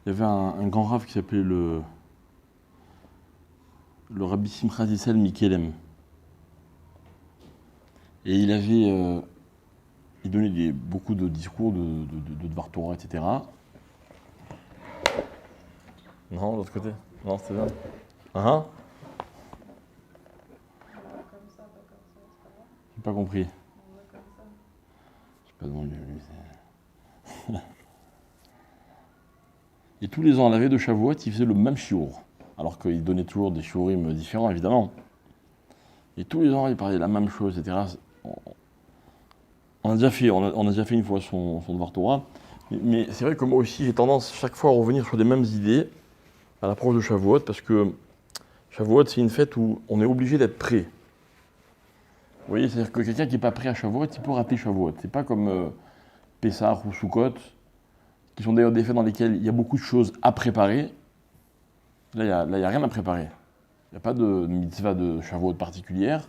Il y avait un grand rav qui s'appelait le Rabbi Simchat Zissel Mikelem. Et il donnait beaucoup de discours de Dvar Torah, etc. Non, de l'autre côté. Non, c'était bien. Hein? J'ai pas compris. J'ai pas demandé. Et tous les ans, à la veille de Shavuot, il faisait le même shiur. Alors qu'il donnait toujours des shiurim différents, évidemment. Et tous les ans, il parlait de la même chose, etc. On a déjà fait une fois son Dvar Torah. Mais c'est vrai que moi aussi, j'ai tendance chaque fois à revenir sur les mêmes idées à l'approche de Shavuot, parce que Shavuot, c'est une fête où on est obligé d'être prêt. Vous voyez, c'est-à-dire que quelqu'un qui n'est pas prêt à Shavuot, il peut rater Shavuot. C'est pas comme Pessah ou Sukkot, qui sont d'ailleurs des fêtes dans lesquelles il y a beaucoup de choses à préparer. Là, il n'y a rien à préparer. Il n'y a pas de mitzvah de Shavuot particulière.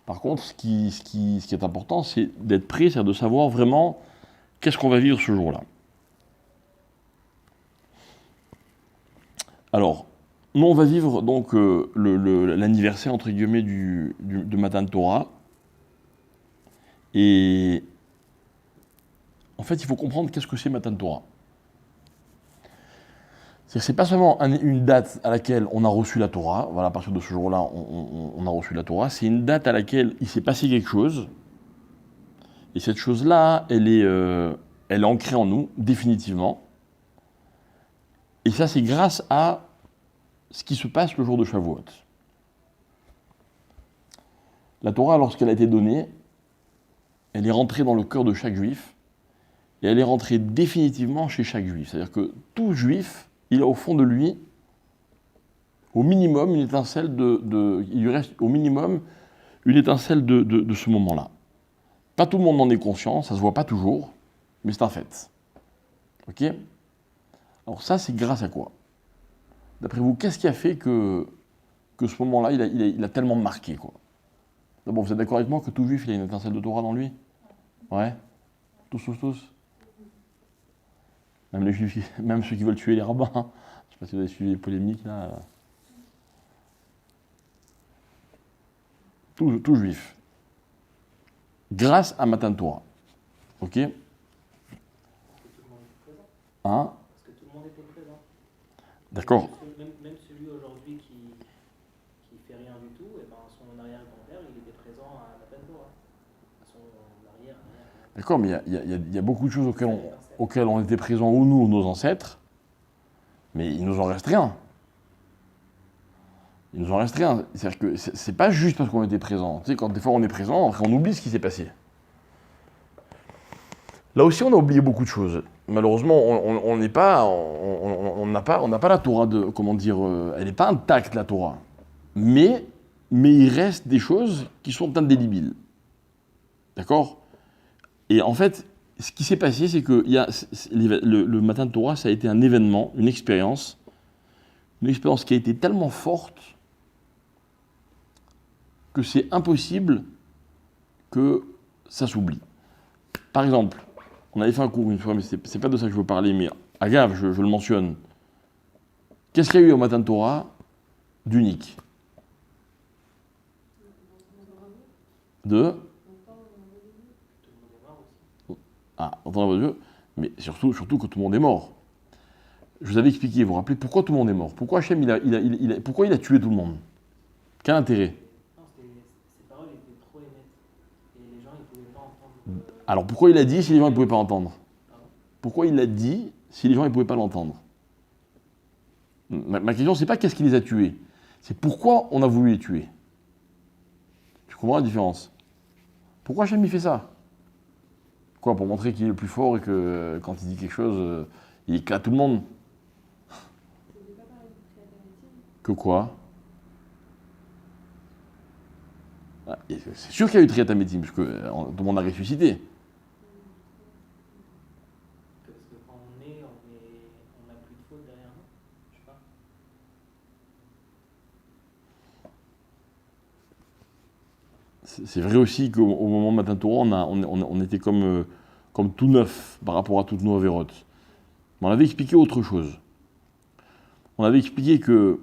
Par contre, ce qui est important, c'est d'être prêt, c'est-à-dire de savoir vraiment qu'est-ce qu'on va vivre ce jour-là. Alors, nous, on va vivre donc l'anniversaire, entre guillemets, de Matan Torah. Et en fait, il faut comprendre qu'est-ce que c'est Matan Torah. C'est pas seulement une date à laquelle on a reçu la Torah, voilà, à partir de ce jour-là, on a reçu la Torah, c'est une date à laquelle il s'est passé quelque chose, et cette chose-là, elle est ancrée en nous, définitivement. Et ça, c'est grâce à ce qui se passe le jour de Shavuot. La Torah, lorsqu'elle a été donnée, elle est rentrée dans le cœur de chaque juif, et elle est rentrée définitivement chez chaque juif. C'est-à-dire que tout juif, il a au fond de lui, au minimum, une étincelle il lui reste au minimum une étincelle de ce moment-là. Pas tout le monde en est conscient, ça se voit pas toujours, mais c'est un fait. Ok? Alors ça, c'est grâce à quoi? D'après vous, qu'est-ce qui a fait que ce moment-là, il a tellement marqué, quoi? D'abord, vous êtes d'accord avec moi que tout juif, il a une étincelle de Torah dans lui? Ouais? Tous. Même les juifs, même ceux qui veulent tuer les rabbins. Je ne sais pas si vous avez suivi les polémiques, là. Tout juif. Grâce à Matan Torah. Ok? Hein? Parce que tout le monde était présent. D'accord. Même celui aujourd'hui qui fait rien du tout, et ben son arrière-grand-père, il était présent à Matan Torah. Son arrière. D'accord, mais il y a beaucoup de choses auxquelles on était présents, ou nous, ou nos ancêtres, mais il nous en reste rien. Il nous en reste rien. C'est-à-dire que c'est pas juste parce qu'on était présent. Tu sais, quand des fois on est présent, après on oublie ce qui s'est passé. Là aussi, on a oublié beaucoup de choses. Malheureusement, on n'a pas la Torah de, comment dire, elle n'est pas intacte, la Torah. Mais il reste des choses qui sont indélébiles. D'accord? Et en fait, ce qui s'est passé, c'est que le matin de Torah, ça a été un événement, une expérience qui a été tellement forte que c'est impossible que ça s'oublie. Par exemple, on avait fait un cours une fois, mais c'est pas de ça que je veux parler, mais agave, je le mentionne. Qu'est-ce qu'il y a eu au matin de Torah d'unique? Entendre la voix de Dieu, mais surtout que tout le monde est mort. Je vous avais expliqué, vous vous rappelez, pourquoi tout le monde est mort? Pourquoi Hachem, pourquoi il a tué tout le monde? Quel intérêt? Non, ces paroles étaient trop émettes. Et les gens, ils ne pouvaient pas entendre. Alors pourquoi il a dit si les gens ne pouvaient pas entendre? Pourquoi il l'a dit si les gens ne pouvaient pas l'entendre? Ma question, c'est pas qu'est-ce qui les a tués, c'est pourquoi on a voulu les tuer. Tu comprends la différence? Pourquoi Hachem il fait ça? Quoi, pour montrer qu'il est le plus fort et que quand il dit quelque chose, il éclate tout le monde? Que quoi? C'est sûr qu'il y a eu Triat Hametim, parce que tout le monde a ressuscité. Parce que quand on est, on n'a plus de faute derrière nous. Je sais pas. C'est vrai aussi qu'au moment de Matan Torah, on était comme tout neuf par rapport à toutes nos avérotes. Mais on avait expliqué autre chose. on avait expliqué que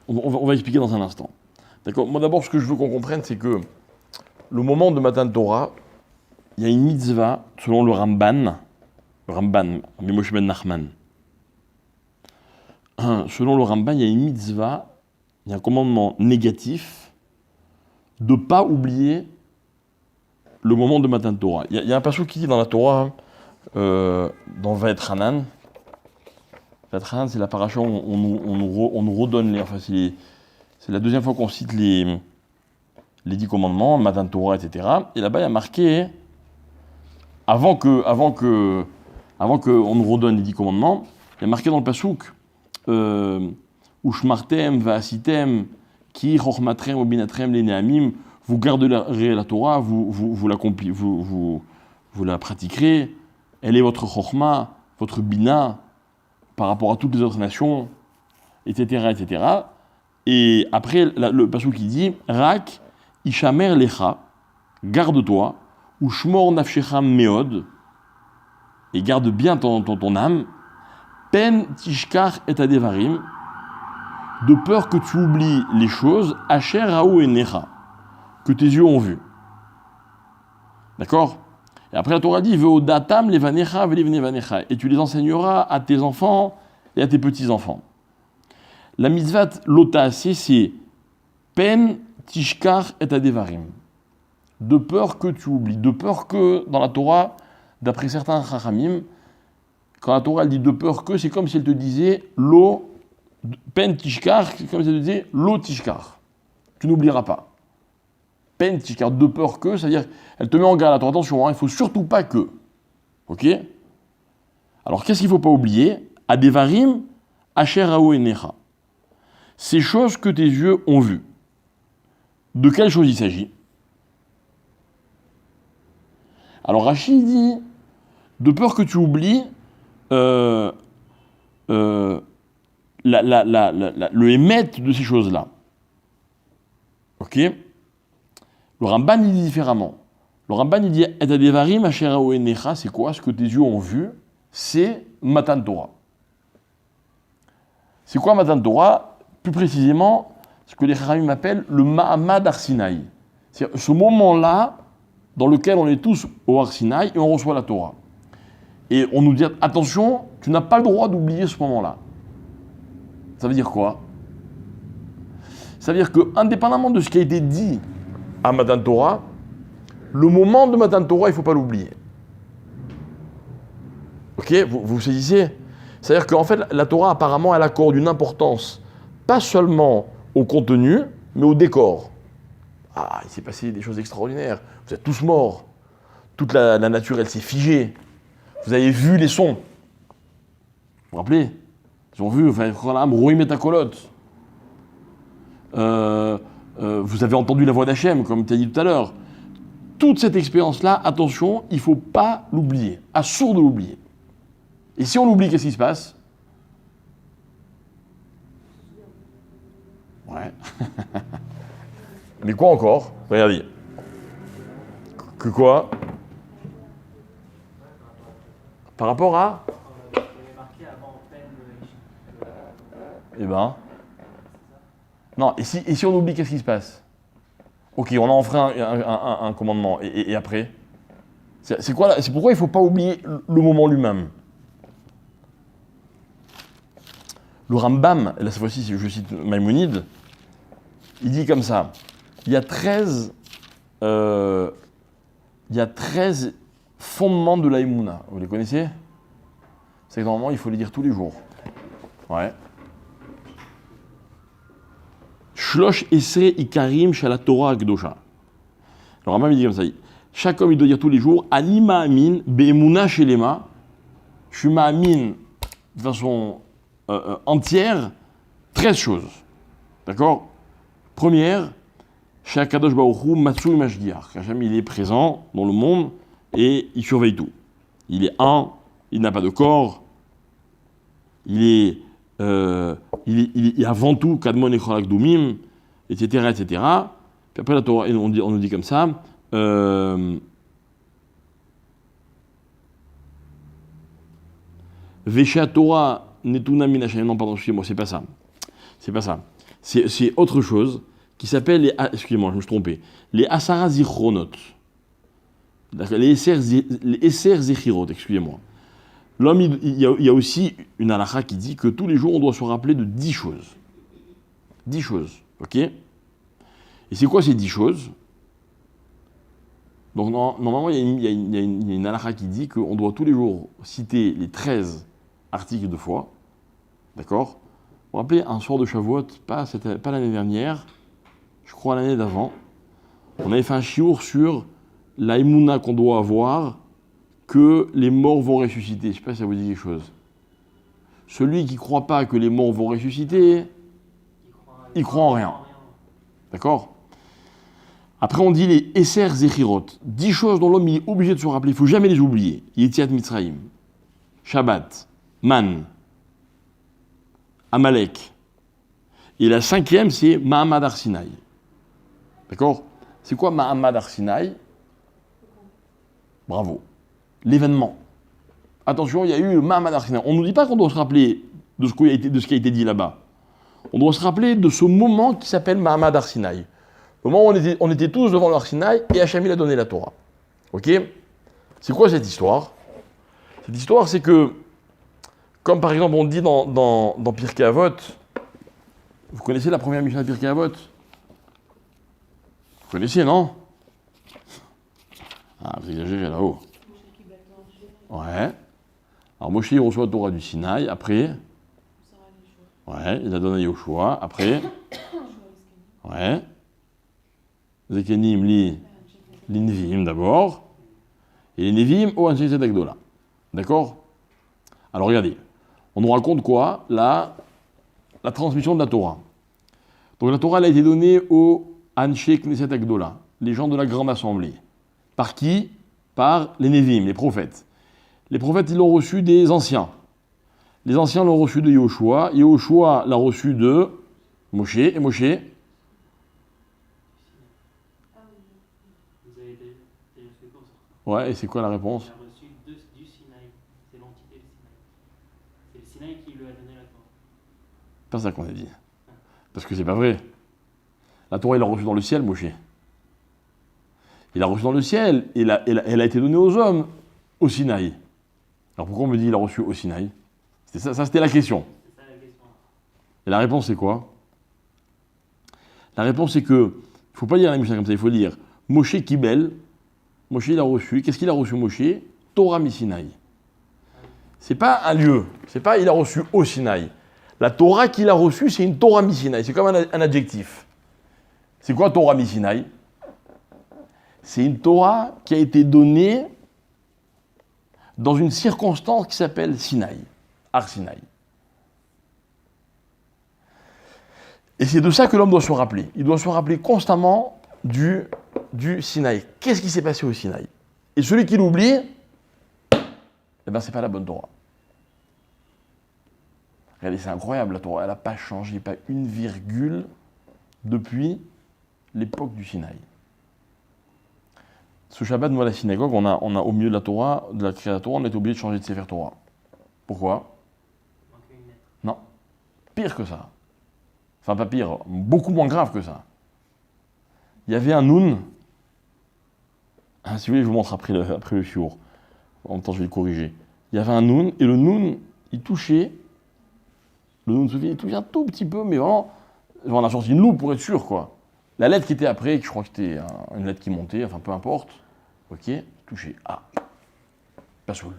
on va expliquer dans un instant. D'accord. Moi d'abord, ce que je veux qu'on comprenne, c'est que le moment de Matan Torah, il y a une mitzvah selon le Ramban, Moshe ben Nachman. Selon le Ramban, il y a une mitzvah, il y a un commandement négatif de ne pas oublier le moment de Matan Torah. Il y a un passage qui dit dans la Torah, dans Vaetranan, c'est la paracha où on nous redonne les. Enfin, c'est la deuxième fois qu'on cite les 10 commandements, Matan Torah, etc. Et là-bas, il y a marqué, avant qu'on nous redonne les 10 commandements, il y a marqué dans le passouk, Ushmartem, Vaasitem, Ki, Chochmatrem, Obinatrem, les Nehamim, vous garderez la Torah, vous la pratiquerez, elle est votre Chochma, votre Bina, par rapport à toutes les autres nations, etc., etc. Et après, le passage qui dit, Rak, Ishamer Lecha, garde-toi, ou Shmor Nafshecha Meod, et garde bien ton âme, Pen Tishkar et Adevarim, de peur que tu oublies les choses, Asher Raou et Necha, que tes yeux ont vu. D'accord? Et après la Torah dit, Veodatam levanecha velivnevanecha, et tu les enseigneras à tes enfants et à tes petits-enfants. La mitzvah l'otaasé, c'est pen tishkar et adevarim. De peur que tu oublies, de peur que dans la Torah, d'après certains chachamim, quand la Torah elle dit de peur que, c'est comme si elle te disait lo pen tishkar, c'est comme si elle te disait lo tishkar. Tu n'oublieras pas. Pen tishkar, de peur que, c'est-à-dire elle te met en garde, attention, il ne faut surtout pas que. Ok? Alors qu'est-ce qu'il ne faut pas oublier? Adevarim, asher hao enecha. Ces choses que tes yeux ont vues. De quelles choses il s'agit? Alors Rachid dit, de peur que tu oublies le émet de ces choses-là. Ok? Le Ramban il dit différemment. Le Ramban il dit, et adevarim asher hao enecha, c'est quoi? Ce que tes yeux ont vu, c'est Matan Torah. C'est quoi Matan Torah? Plus précisément, ce que les Chachamim appellent le Ma'amad Har Sinaï. C'est ce moment-là dans lequel on est tous au Har Sinaï et on reçoit la Torah. Et on nous dit, attention, tu n'as pas le droit d'oublier ce moment-là. Ça veut dire quoi? Ça veut dire que, indépendamment de ce qui a été dit à Matan Torah, le moment de Matan Torah, il ne faut pas l'oublier. Ok? Vous saisissez? C'est-à-dire qu'en fait, la Torah, apparemment, elle accorde une importance pas seulement au contenu, mais au décor. Ah, il s'est passé des choses extraordinaires. Vous êtes tous morts. Toute la nature, elle s'est figée. Vous avez vu les sons. Vous vous rappelez? Ils ont vu, Roim et Takolot. Vous avez entendu la voix d'Hachem, comme tu as dit tout à l'heure. Toute cette expérience-là, attention, il ne faut pas l'oublier. Assourd de l'oublier. Et si on l'oublie, qu'est-ce qui se passe? Ouais. Mais quoi encore? Regardez. Que quoi? Par rapport à? Eh ben. Non, et si on oublie, qu'est-ce qui se passe? Ok, on a enfreint un commandement. Et après? C'est quoi, c'est pourquoi il ne faut pas oublier le moment lui-même. Le Rambam, et là cette fois-ci je cite Maïmonide, il dit comme ça, il y a 13 fondements de l'Aïmouna. Vous les connaissez? C'est que normalement il faut les dire tous les jours. Ouais. Shlosh Esre Ikarim Shala Torah Akdosha. Le Rambam il dit comme ça, chaque homme il doit dire tous les jours, Ani Ma'amin Be'emuna Shelema, je suis Ma'amin de façon entière, 13 choses. D'accord? Première, chez Akadosh Baruch Hu, Matsui Mashgiach. Hachem, il est présent dans le monde et il surveille tout. Il est un, il n'a pas de corps, il est avant tout Kadmon et Cholak Doumim, etc., etc. Puis après, la Torah, on nous dit comme ça, Vesha Torah netuna min Hashem. Non, pardon, excusez-moi, c'est pas ça. C'est pas ça. C'est autre chose qui s'appelle les. Excusez-moi, je me suis trompé. Les Asara Zichronot. Les Esser Zechirot, excusez-moi. L'homme, il y a aussi une halakha qui dit que tous les jours, on doit se rappeler de 10 choses. 10 choses, ok? Et c'est quoi ces 10 choses? Donc, normalement, il y a une halakha qui dit qu'on doit tous les jours citer les 13 articles de foi. D'accord? Vous vous rappelez, un soir de Shavuot, pas l'année dernière, je crois l'année d'avant, on avait fait un chiour sur la émouna qu'on doit avoir, que les morts vont ressusciter. Je ne sais pas si ça vous dit quelque chose. Celui qui ne croit pas que les morts vont ressusciter, il croit en rien. D'accord? Après, on dit les Esser Zechirot. 10 choses dont l'homme est obligé de se rappeler. Il ne faut jamais les oublier. Yetziat Mitzrayim, Shabbat, Man, Amalek. Et la 5e, c'est Mahamad Har Sinaï. D'accord? C'est quoi Mahamad Har Sinaï? Bravo. L'événement. Attention, il y a eu le Mahamad Har Sinaï. On ne nous dit pas qu'on doit se rappeler de ce qui a été dit là-bas. On doit se rappeler de ce moment qui s'appelle Mahamad Har Sinaï. Le moment où on était tous devant le Har Sinaï et Hachem il a donné la Torah. Ok? C'est quoi cette histoire? Cette histoire, c'est que, comme par exemple on dit dans Pirkei Avot, vous connaissez la première Mishnah de Pirkei Avot? Vous connaissez, non? Ah, vous exagérez là-haut. Ouais. Alors Moshe il reçoit la Torah du Sinaï, après. Ouais, il la donne à Yoshua, après. Ouais. Zekenim li Nevi'im d'abord. Et les Nevi'im au Anshe Tzedek Gdola. D'accord? Alors regardez. On nous raconte quoi? La transmission de la Torah. Donc la Torah elle a été donnée aux Anshe Knesset Gdola, les gens de la grande assemblée. Par qui? Par les Nevi'im, les prophètes. Les prophètes, ils l'ont reçu des anciens. Les anciens l'ont reçu de Yoshua. Yoshua l'a reçu de Moshe. Et Moshe? Vous avez des réponses. Ouais, et c'est quoi la réponse? Il a reçu du Sinaï. C'est l'entité du Sinaï. C'est le Sinaï qui lui a donné la Torah. Pas ça qu'on a dit. Parce que c'est pas vrai. La Torah, il l'a reçue dans le ciel, Moshe. Il l'a reçue dans le ciel. Et elle a été donnée aux hommes au Sinaï. Alors pourquoi on me dit qu'il a reçu au Sinaï? C'était ça, c'était la question. C'est ça la question. Et la réponse, c'est quoi? La réponse, c'est que, il ne faut pas lire la Mishnah comme ça, il faut lire Moshe Kibel. Moshe, il a reçu. Qu'est-ce qu'il a reçu, Moshe? Torah mi Sinaï. C'est pas un lieu. C'est pas il a reçu au Sinaï. La Torah qu'il a reçue, c'est une Torah mi Sinaï. C'est comme un adjectif. C'est quoi Torah mi Sinaï? C'est une Torah qui a été donnée dans une circonstance qui s'appelle Sinaï, Har Sinaï. Et c'est de ça que l'homme doit se rappeler. Il doit se rappeler constamment du Sinaï. Qu'est-ce qui s'est passé au Sinaï? Et celui qui l'oublie, eh ben c'est pas la bonne Torah. Regardez, c'est incroyable, la Torah, elle n'a pas changé, pas une virgule depuis l'époque du Sinaï. Ce Shabbat, nous, à la synagogue, on a au milieu de la Torah, de la créature, on est obligé de changer de Sefer Torah. Pourquoi? Non. Pire que ça. Enfin, pas pire, beaucoup moins grave que ça. Il y avait un Noun. Si vous voulez, je vous montre après le shiur. En même temps, je vais le corriger. Il y avait un Noun, et le Noun, il touchait. Le Noun Soufi, il touchait un tout petit peu, mais vraiment, on a sorti une loupe pour être sûr, quoi. La lettre qui était après, je crois que c'était une lettre qui montait, enfin peu importe. Ok, touché. Ah, pas soul.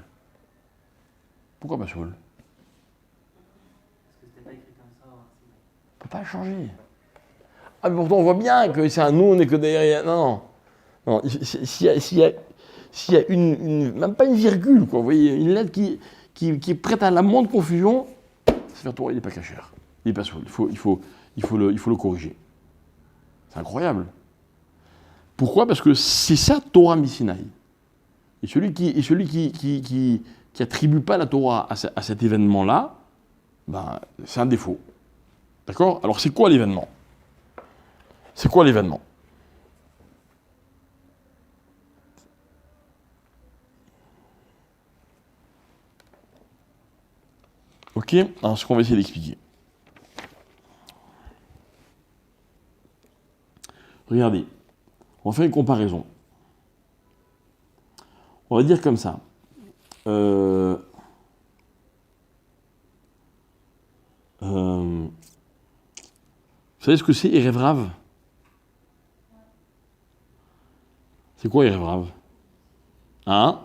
Pourquoi pas soul? Parce que c'était pas écrit comme ça. On peut pas changer. Ah, mais pourtant on voit bien que c'est un noun et que derrière. Non. S'il y a même pas une virgule, quoi. Vous voyez, une lettre qui est prête à la moindre confusion, Sefer Torah, il n'est pas cachère. Il n'est pas soul. Il faut le corriger. C'est incroyable. Pourquoi? Parce que c'est ça Torah Misinaï. Et celui qui attribue pas la Torah à cet événement-là, ben, c'est un défaut. D'accord? Alors c'est quoi l'événement? C'est quoi l'événement? Ok, alors ce qu'on va essayer d'expliquer. Regardez, on va faire une comparaison. On va dire comme ça. Vous savez ce que c'est Erev Rav? C'est quoi Erev Rav? Hein?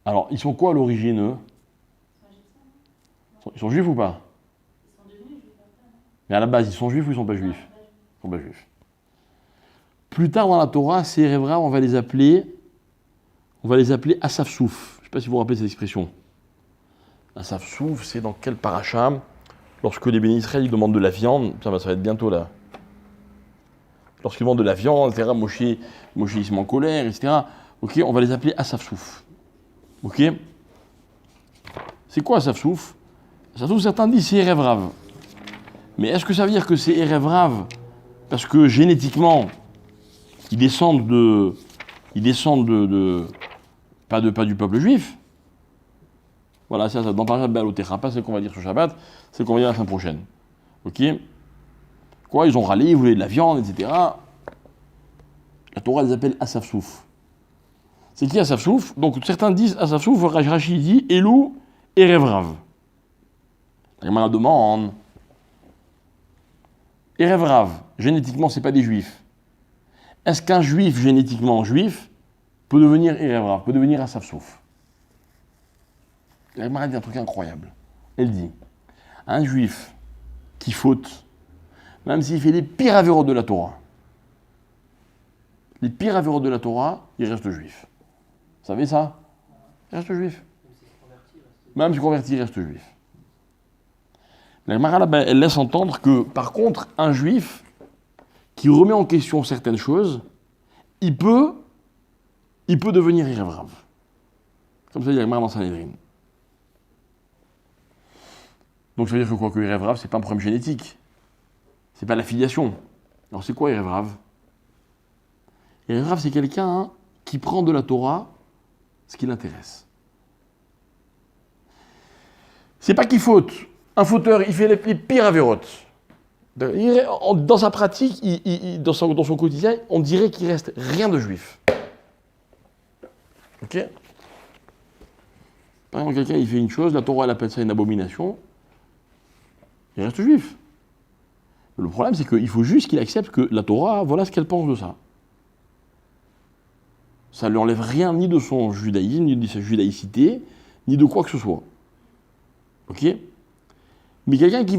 Alors, ils sont quoi à l'origine, eux? Ils sont juifs ou pas? Mais à la base, ils sont juifs ou ils sont pas juifs? Ils sont pas juifs. Plus tard dans la Torah, ces Erev Rav, on va les appeler Asaf Souf. Je ne sais pas si vous vous rappelez cette expression. Asaf Souf, c'est dans quel paracha? Lorsque les bénis Israël ils demandent de la viande, ça va être bientôt là. Lorsqu'ils demandent de la viande, etc., Moshe il se met en colère, etc. Ok, on va les appeler Asaf Souf. Ok? C'est quoi Asaf Souf? Asaf Souf, certains disent c'est Erev Rav. Mais est-ce que ça veut dire que c'est Erev Rav parce que génétiquement, ils descendent pas du peuple juif? Voilà, ça dans Parashat Béalotecha, pas ce qu'on va dire ce Shabbat, c'est ce qu'on va dire la semaine prochaine. Ok? Quoi, ils ont râlé, ils voulaient de la viande, etc. La Torah les appelle Asaf Souf. C'est qui Asaf Souf? Donc certains disent Asaf Souf, Rashi dit Elou Erev Rav. La Gemara demande Erev Rav, génétiquement, c'est pas des juifs. Est-ce qu'un juif génétiquement juif peut devenir Erev Rav, peut devenir Asaf Souf? La Gemara dit un truc incroyable. Elle dit un juif qui faute, même s'il fait les pires avérotes de la Torah, il reste juif. Vous savez ça? Il reste juif. Même s'il convertit, il reste juif. La Gemara là-bas, elle laisse entendre que, par contre, un juif qui remet en question certaines choses, il peut devenir Erev Rav. Comme ça dit la Gemara dans Sanhedrin. Donc ça veut dire que quoi que Erev Rav, c'est pas un problème génétique. C'est pas la filiation. Alors c'est quoi Erev Rav? Erev Rav, c'est quelqu'un qui prend de la Torah ce qui l'intéresse. C'est pas qu'il faute. Un fauteur, il fait les pires avérotes. Dans sa pratique, dans son quotidien, on dirait qu'il reste rien de juif. Ok? Par exemple, quelqu'un il fait une chose, la Torah elle appelle ça une abomination, il reste juif. Le problème, c'est qu'il faut juste qu'il accepte que la Torah, voilà ce qu'elle pense de ça. Ça ne lui enlève rien ni de son judaïsme, ni de sa judaïcité, ni de quoi que ce soit. Ok? Mais quelqu'un qui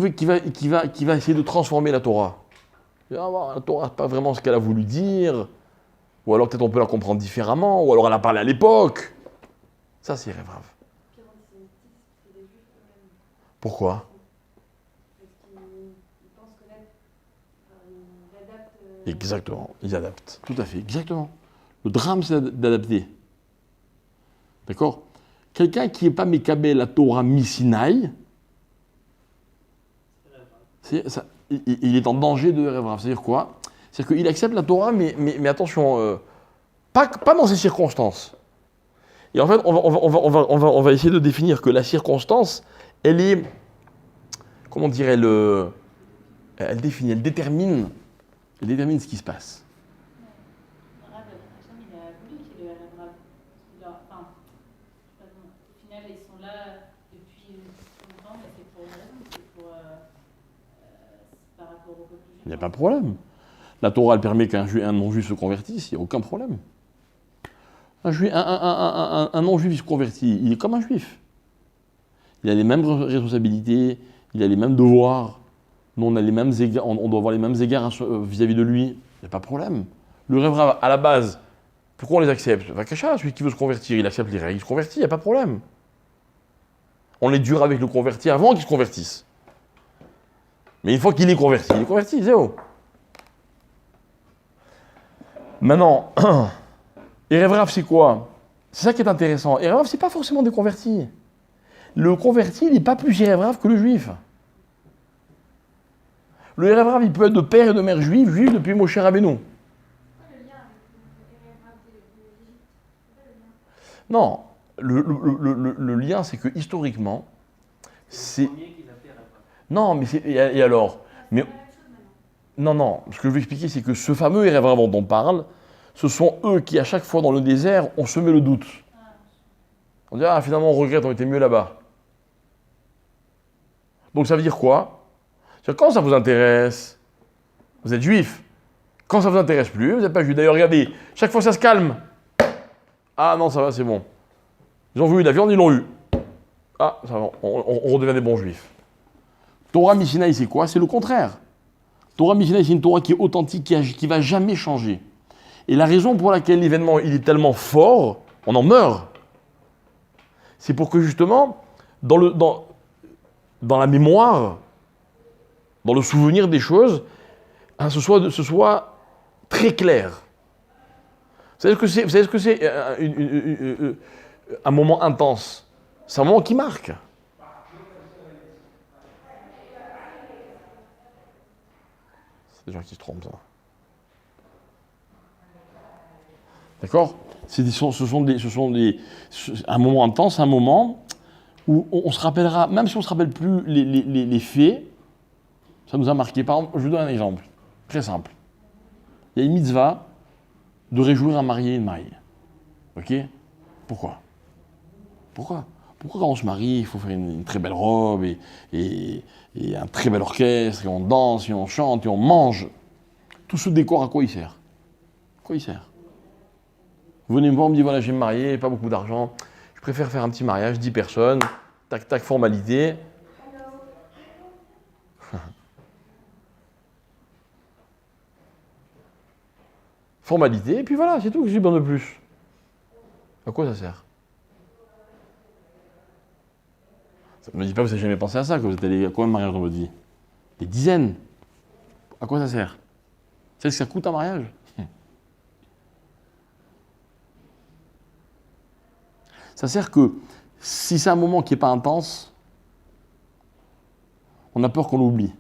va essayer de transformer la Torah, la Torah, c'est pas vraiment ce qu'elle a voulu dire, ou alors peut-être on peut la comprendre différemment, ou alors elle a parlé à l'époque. Ça, c'est Erev Rav. Pourquoi? Exactement, ils adaptent. Tout à fait, exactement. Le drame, c'est d'adapter. D'accord? Quelqu'un qui n'est pas Mekabel la Torah Misinaï, il est en danger de Erev Rav. C'est-à-dire quoi? C'est-à-dire qu'il accepte la Torah, mais attention, pas dans ces circonstances. Et en fait, on va essayer de définir que la circonstance, elle est, comment dire, elle détermine ce qui se passe. Il n'y a pas de problème. La Torah, elle permet qu'un non-juif se convertisse, il n'y a aucun problème. Un non-juif se convertit, il est comme un juif. Il a les mêmes responsabilités, il a les mêmes devoirs. Nous, on a les mêmes égards, on doit avoir les mêmes égards vis-à-vis de lui. Il n'y a pas de problème. Le Erev Rav, à la base, pourquoi on les accepte? Vakasha, celui qui veut se convertir, il accepte les règles, il se convertit, il n'y a pas de problème. On est dur avec le converti avant qu'il se convertisse. Mais une fois qu'il est converti, zéro. Maintenant, Erev Rav, c'est quoi? C'est ça qui est intéressant. Erev Rav, c'est pas forcément des convertis. Le converti, il n'est pas plus Erev Rav que le juif. Le Erev Rav, il peut être de père et de mère juif depuis Moshe Rabbeinu. Non, le lien, c'est que historiquement, C'est c'est... le premier qu'ils appelaient rêve. Non, mais c'est... Et alors? Mais non, ce que je veux expliquer, c'est que ce fameux rêve dont on parle, ce sont eux qui, à chaque fois dans le désert, ont semé le doute. On dit, ah, finalement, on regrette, on était mieux là-bas. Donc ça veut dire quoi? C'est-à-dire, quand ça vous intéresse, vous êtes juif. Quand ça vous intéresse plus, vous n'êtes pas juif. D'ailleurs, regardez, chaque fois ça se calme. Ah non, ça va, c'est bon. Ils ont voulu la viande, ils l'ont eu. Ah, ça va, on redevient des bons juifs. Torah Misinaï, c'est quoi? C'est le contraire. Torah Misinaï, c'est une Torah qui est authentique, qui va jamais changer. Et la raison pour laquelle l'événement il est tellement fort, on en meurt. C'est pour que justement, dans la mémoire, dans le souvenir des choses, hein, ce soit très clair. Vous savez ce que c'est un moment intense? C'est un moment qui marque. C'est des gens qui se trompent, ça. D'accord? Un moment intense, un moment où on se rappellera, même si on ne se rappelle plus les faits, ça nous a marqué. Par exemple, je vous donne un exemple, très simple. Il y a une mitzvah de réjouir un marié et une mariée. Ok? Pourquoi quand on se marie, il faut faire une très belle robe et un très bel orchestre, et on danse, et on chante, et on mange. Tout ce décor, à quoi il sert? À quoi il sert? Vous venez me voir, on me dit, voilà, je vais me marier, pas beaucoup d'argent, je préfère faire un petit mariage, 10 personnes, tac, tac, formalité. Formalité, et puis voilà, c'est tout que j'ai besoin de plus. À quoi ça sert? Ne me dites pas que vous n'avez jamais pensé à ça, que vous êtes allé à combien de mariages dans votre vie? Des dizaines. À quoi ça sert? C'est ce que ça coûte un mariage? Ça sert que si c'est un moment qui n'est pas intense, on a peur qu'on l'oublie.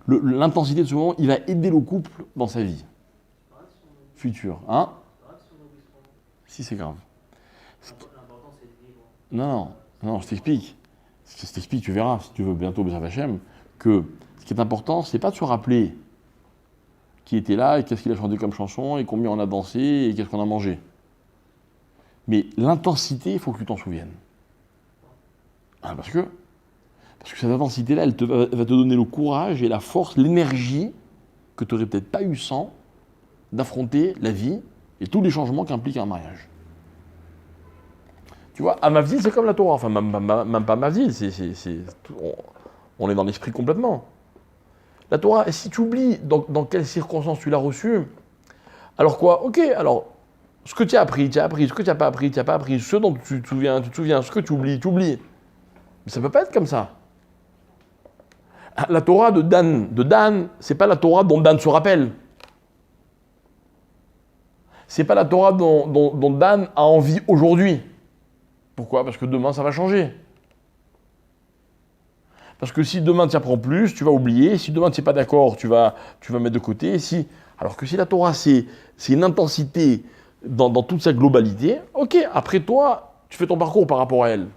L'intensité de ce moment, il va aider le couple dans sa vie future. Hein? Si, c'est grave. L'important, c'est de vivre. Non, je t'explique. Tu verras, si tu veux, bientôt, Bézat Hachem, que ce qui est important, c'est pas de se rappeler qui était là, et qu'est-ce qu'il a chanté comme chanson, et combien on a dansé, et qu'est-ce qu'on a mangé. Mais l'intensité, il faut que tu t'en souviennes. Ah, parce que cette intensité-là, elle va te donner le courage et la force, l'énergie que tu n'aurais peut-être pas eu sans d'affronter la vie et tous les changements qu'implique un mariage. Tu vois, à Mavdil, c'est comme la Torah. Enfin, même pas Mavdil, on est dans l'esprit complètement. La Torah, si tu oublies dans quelles circonstances tu l'as reçue, alors quoi? Ok, alors, ce que tu as appris, ce que tu n'as pas appris, ce dont tu te souviens, ce que tu oublies. Mais ça ne peut pas être comme ça. La Torah de Dan, c'est pas la Torah dont Dan se rappelle. C'est pas la Torah dont Dan a envie aujourd'hui. Pourquoi? Parce que demain, ça va changer. Parce que si demain tu apprends plus, tu vas oublier. Si demain tu n'es pas d'accord, tu vas mettre de côté. Alors que si la Torah, c'est une intensité dans toute sa globalité, ok, après toi, tu fais ton parcours par rapport à elle.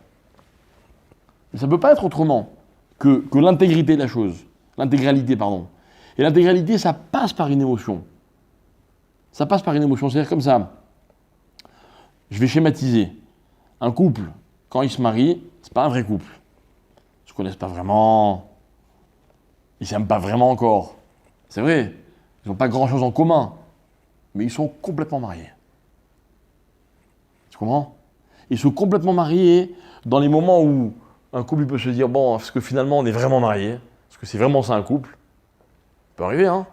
Mais ça ne peut pas être autrement que l'intégrité de la chose. L'intégralité, pardon. Et l'intégralité, ça passe par une émotion. Ça passe par une émotion. C'est-à-dire comme ça. Je vais schématiser. Un couple, quand il se marie, c'est pas un vrai couple. Ils se connaissent pas vraiment. Ils s'aiment pas vraiment encore. C'est vrai. Ils n'ont pas grand-chose en commun. Mais ils sont complètement mariés. Tu comprends? Ils sont complètement mariés dans les moments où un couple peut se dire, bon, est-ce que finalement on est vraiment mariés? Est-ce que c'est vraiment ça un couple? Ça peut arriver, hein?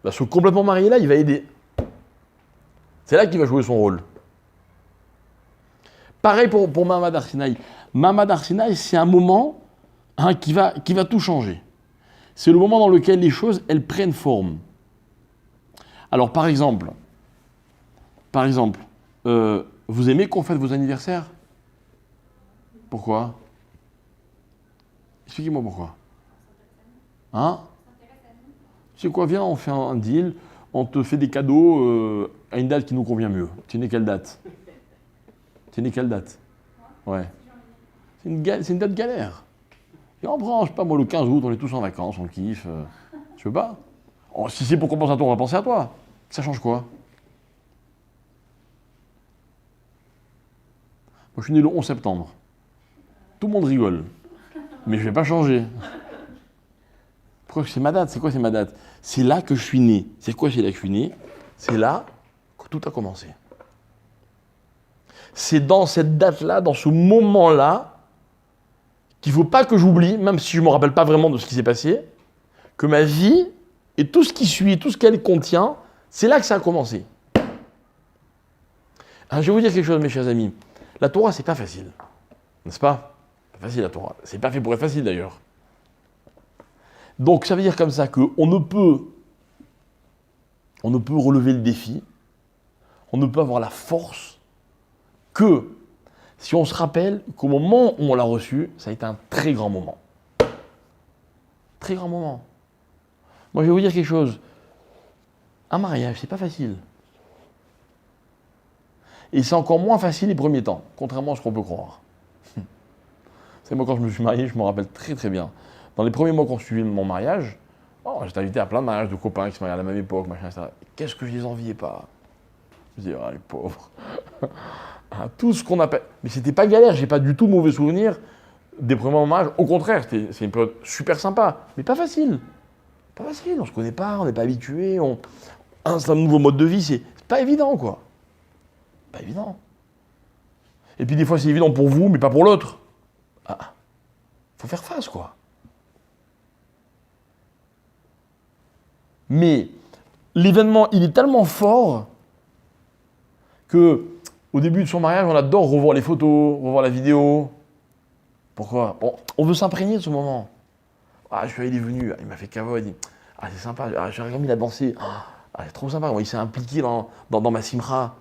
Bah, ce complètement marié là, il va aider. C'est là qu'il va jouer son rôle. Pareil pour Mamad Arsinaï. Mamad Arsinaï, c'est un moment qui va tout changer. C'est le moment dans lequel les choses, elles prennent forme. Alors, par exemple, vous aimez qu'on fête vos anniversaires? Pourquoi? Expliquez-moi pourquoi. Hein? Tu sais quoi, viens, on fait un deal, on te fait des cadeaux à une date qui nous convient mieux. Tu n'es quelle date? T'es né quelle date? Ouais. C'est une date galère. Et on prend, je sais pas moi, le 15 août, on est tous en vacances, on kiffe. Tu veux pas? Oh, si c'est pour qu'on pense à toi, on va penser à toi. Ça change quoi? Moi, je suis né le 11 septembre. Tout le monde rigole. Mais je vais pas changer. Pourquoi c'est ma date? C'est quoi c'est ma date? C'est là que je suis né. C'est quoi c'est là que je suis né? C'est là que tout a commencé. C'est dans cette date-là, dans ce moment-là, qu'il ne faut pas que j'oublie, même si je ne me rappelle pas vraiment de ce qui s'est passé, que ma vie et tout ce qui suit, tout ce qu'elle contient, c'est là que ça a commencé. Alors, je vais vous dire quelque chose, mes chers amis. La Torah, c'est pas facile. N'est-ce pas? C'est pas facile, la Torah. C'est pas fait pour être facile, d'ailleurs. Donc, ça veut dire comme ça qu'on ne peut relever le défi, on ne peut avoir la force que si on se rappelle qu'au moment où on l'a reçu, ça a été un très grand moment. Très grand moment. Moi, je vais vous dire quelque chose. Un mariage, c'est pas facile. Et c'est encore moins facile les premiers temps, contrairement à ce qu'on peut croire. C'est moi, quand je me suis marié, je me rappelle très très bien. Dans les premiers mois qu'on suivit mon mariage, j'étais invité à plein de mariages de copains qui se mariaient à la même époque, machin, etc. Qu'est-ce que je les enviais pas? Je disais, les pauvres. Tout ce qu'on appelle. Mais c'était pas galère, j'ai pas du tout de mauvais souvenirs des premiers mariages. Au contraire, c'est une période super sympa, mais pas facile. Pas facile, on se connaît pas, on n'est pas habitué, c'est un nouveau mode de vie, c'est pas évident, quoi. Pas évident. Et puis des fois, c'est évident pour vous, mais pas pour l'autre. Faut faire face, quoi. Mais l'événement, il est tellement fort que au début de son mariage, on adore revoir les photos, revoir la vidéo. Pourquoi? On veut s'imprégner de ce moment. Je suis il est venu, il m'a fait caveau, il dit c'est sympa, j'ai regardé, il a dansé. C'est trop sympa, il s'est impliqué dans ma simra.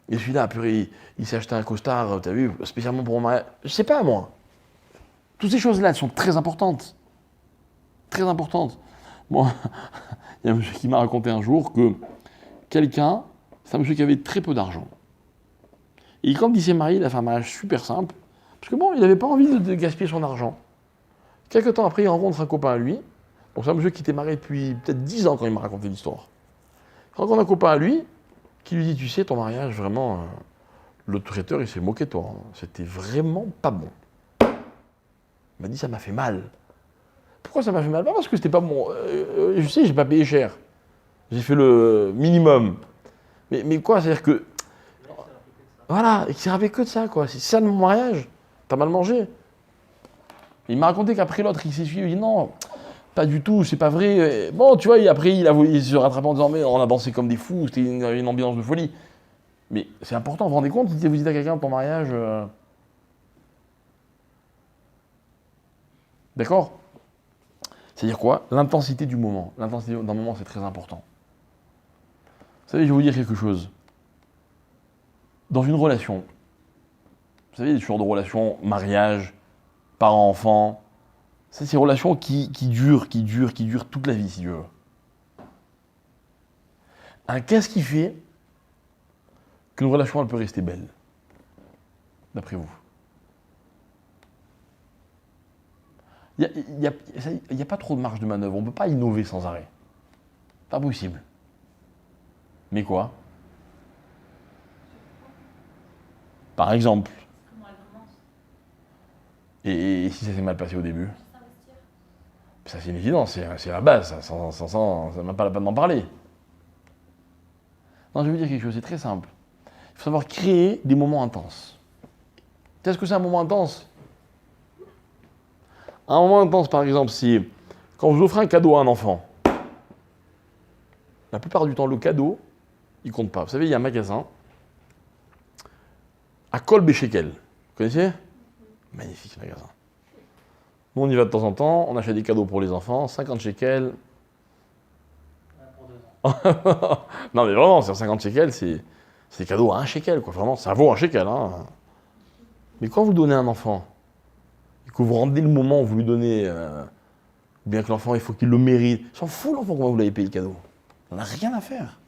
Et celui-là, purée, il s'est acheté un costard, t'as vu, spécialement pour mon mariage. Je sais pas, moi. Toutes ces choses-là, elles sont très importantes. Très importantes. Moi, il y a un monsieur qui m'a raconté un jour que quelqu'un, c'est un monsieur qui avait très peu d'argent. Et quand il s'est marié, il a fait un mariage super simple. Parce que il n'avait pas envie de gaspiller son argent. Quelques temps après, il rencontre un copain à lui. Donc c'est un monsieur qui était marié depuis peut-être 10 ans quand il m'a raconté l'histoire. Il rencontre un copain à lui qui lui dit, tu sais, ton mariage, vraiment, le traiteur, il s'est moqué de toi. C'était vraiment pas bon. Il m'a dit, ça m'a fait mal. Pourquoi ça m'a fait mal? Pas parce que c'était pas bon. Je sais, j'ai pas payé cher. J'ai fait le minimum. Mais quoi, c'est-à-dire que... Voilà, et qu'il s'est rappelé que de ça, quoi. C'est ça de mon mariage. T'as mal mangé. Il m'a raconté qu'après l'autre, il s'est suivi. Il dit non, pas du tout, c'est pas vrai. Bon, tu vois, après, il se rattrape en disant mais on a dansé comme des fous, c'était une ambiance de folie. Mais c'est important, vous vous rendez compte, si vous dites à quelqu'un pour ton mariage. D'accord? C'est-à-dire quoi? L'intensité du moment. L'intensité d'un moment, c'est très important. Vous savez, je vais vous dire quelque chose. Dans une relation, vous savez, il y a toujours de relations, mariage, parents-enfants, c'est ces relations qui durent toute la vie, si Dieu veut. Qu'est-ce qui fait qu'une relation, elle peut rester belle, d'après vous? Il n'y a pas trop de marge de manœuvre, on ne peut pas innover sans arrêt. Pas possible. Mais quoi? Par exemple. Et si ça s'est mal passé au début? Ça c'est une évidence, c'est la base, ça n'a même pas la peine d'en parler. Non, je vais vous dire quelque chose, c'est très simple. Il faut savoir créer des moments intenses. Qu'est-ce que c'est un moment intense? Un moment intense, par exemple, c'est quand vous offrez un cadeau à un enfant. La plupart du temps, le cadeau, il compte pas. Vous savez, il y a un magasin à Kolb et Shekel. Vous connaissez? Magnifique magasin. Nous, on y va de temps en temps, on achète des cadeaux pour les enfants, 50 shekels. Pour 2 ans. Non, mais vraiment, c'est 50 shekels, c'est des cadeaux à 1 shekel, quoi. Vraiment, ça vaut 1 shekel. Hein. Mais quand vous donnez à un enfant, et que vous rendez le moment où vous lui donnez, ou bien que l'enfant, il faut qu'il le mérite, s'en fout l'enfant comment vous l'avez payé le cadeau. On n'a rien à faire.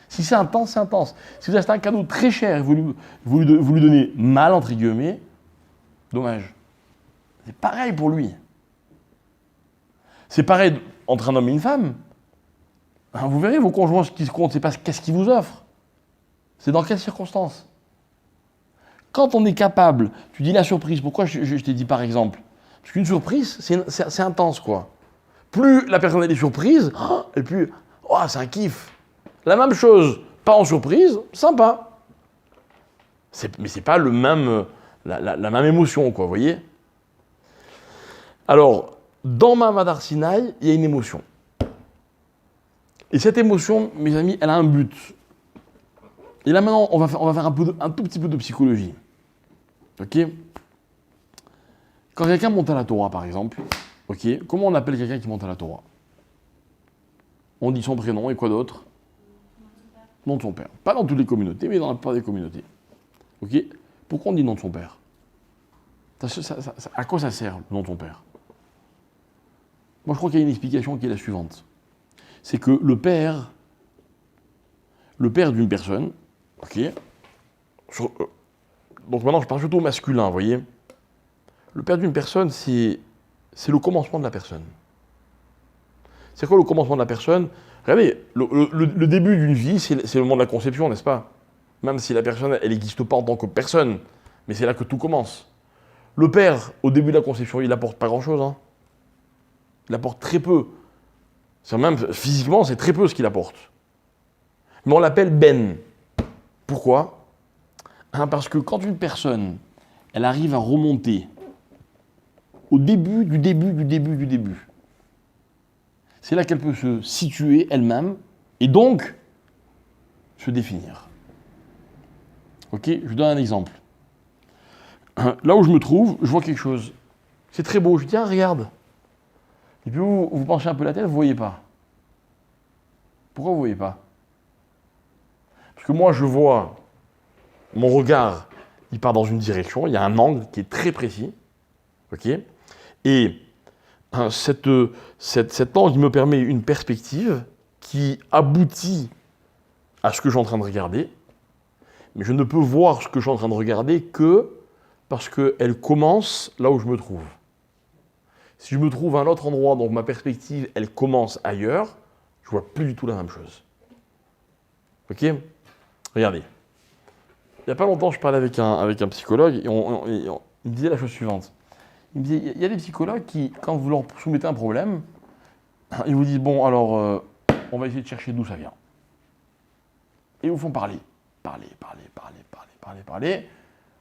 Si c'est intense, c'est intense. Si vous achetez un cadeau très cher et vous lui donnez mal, entre guillemets, dommage. C'est pareil pour lui. C'est pareil entre un homme et une femme. Vous verrez, vos conjoints, ce qui se compte, c'est pas qu'est-ce qu'ils vous offrent. C'est dans quelles circonstances. Quand on est capable, tu dis la surprise, pourquoi je t'ai dit par exemple? Parce qu'une surprise, c'est intense, quoi. Plus la personne elle est surprise, et plus, oh, c'est un kiff. La même chose, pas en surprise, sympa. Mais c'est pas le même, la même émotion, quoi, vous voyez? Alors, dans Ma'amad Sinaï, il y a une émotion. Et cette émotion, mes amis, elle a un but. Et là maintenant, on va faire un tout petit peu de psychologie. Ok? Quand quelqu'un monte à la Torah, par exemple, ok, comment on appelle quelqu'un qui monte à la Torah? On dit son prénom et quoi d'autre? Nom de son père. Pas dans toutes les communautés, mais dans la plupart des communautés. Ok? Pourquoi on dit nom de son père? À quoi ça sert, le nom de son père? Moi, je crois qu'il y a une explication qui est la suivante. C'est que le père d'une personne, ok, donc maintenant je parle surtout au masculin, vous voyez, le père d'une personne, c'est le commencement de la personne. C'est quoi le commencement de la personne? Regardez, le début d'une vie, c'est le moment de la conception, n'est-ce pas? Même si la personne, elle n'existe pas en tant que personne, mais c'est là que tout commence. Le père, au début de la conception, il apporte pas grand-chose, hein. Il apporte très peu. Même physiquement, c'est très peu ce qu'il apporte. Mais on l'appelle Ben. Pourquoi? Parce que quand une personne, elle arrive à remonter au début du début, c'est là qu'elle peut se situer elle-même et donc se définir. Ok? Je vous donne un exemple. Là où je me trouve, je vois quelque chose. C'est très beau. Je dis, tiens, regarde. Et puis vous penchez un peu la tête, vous ne voyez pas. Pourquoi vous ne voyez pas? Parce que moi, je vois, mon regard, il part dans une direction, il y a un angle qui est très précis. Ok? Et cet angle me permet une perspective qui aboutit à ce que je suis en train de regarder. Mais je ne peux voir ce que je suis en train de regarder que parce qu'elle commence là où je me trouve. Si je me trouve à un autre endroit, donc ma perspective, elle commence ailleurs, je ne vois plus du tout la même chose. Ok? Regardez. Il n'y a pas longtemps, je parlais avec un psychologue et il me disait la chose suivante. Il me disait, il y a des psychologues qui, quand vous leur soumettez un problème, ils vous disent, bon, alors, on va essayer de chercher d'où ça vient. Et ils vous font parler,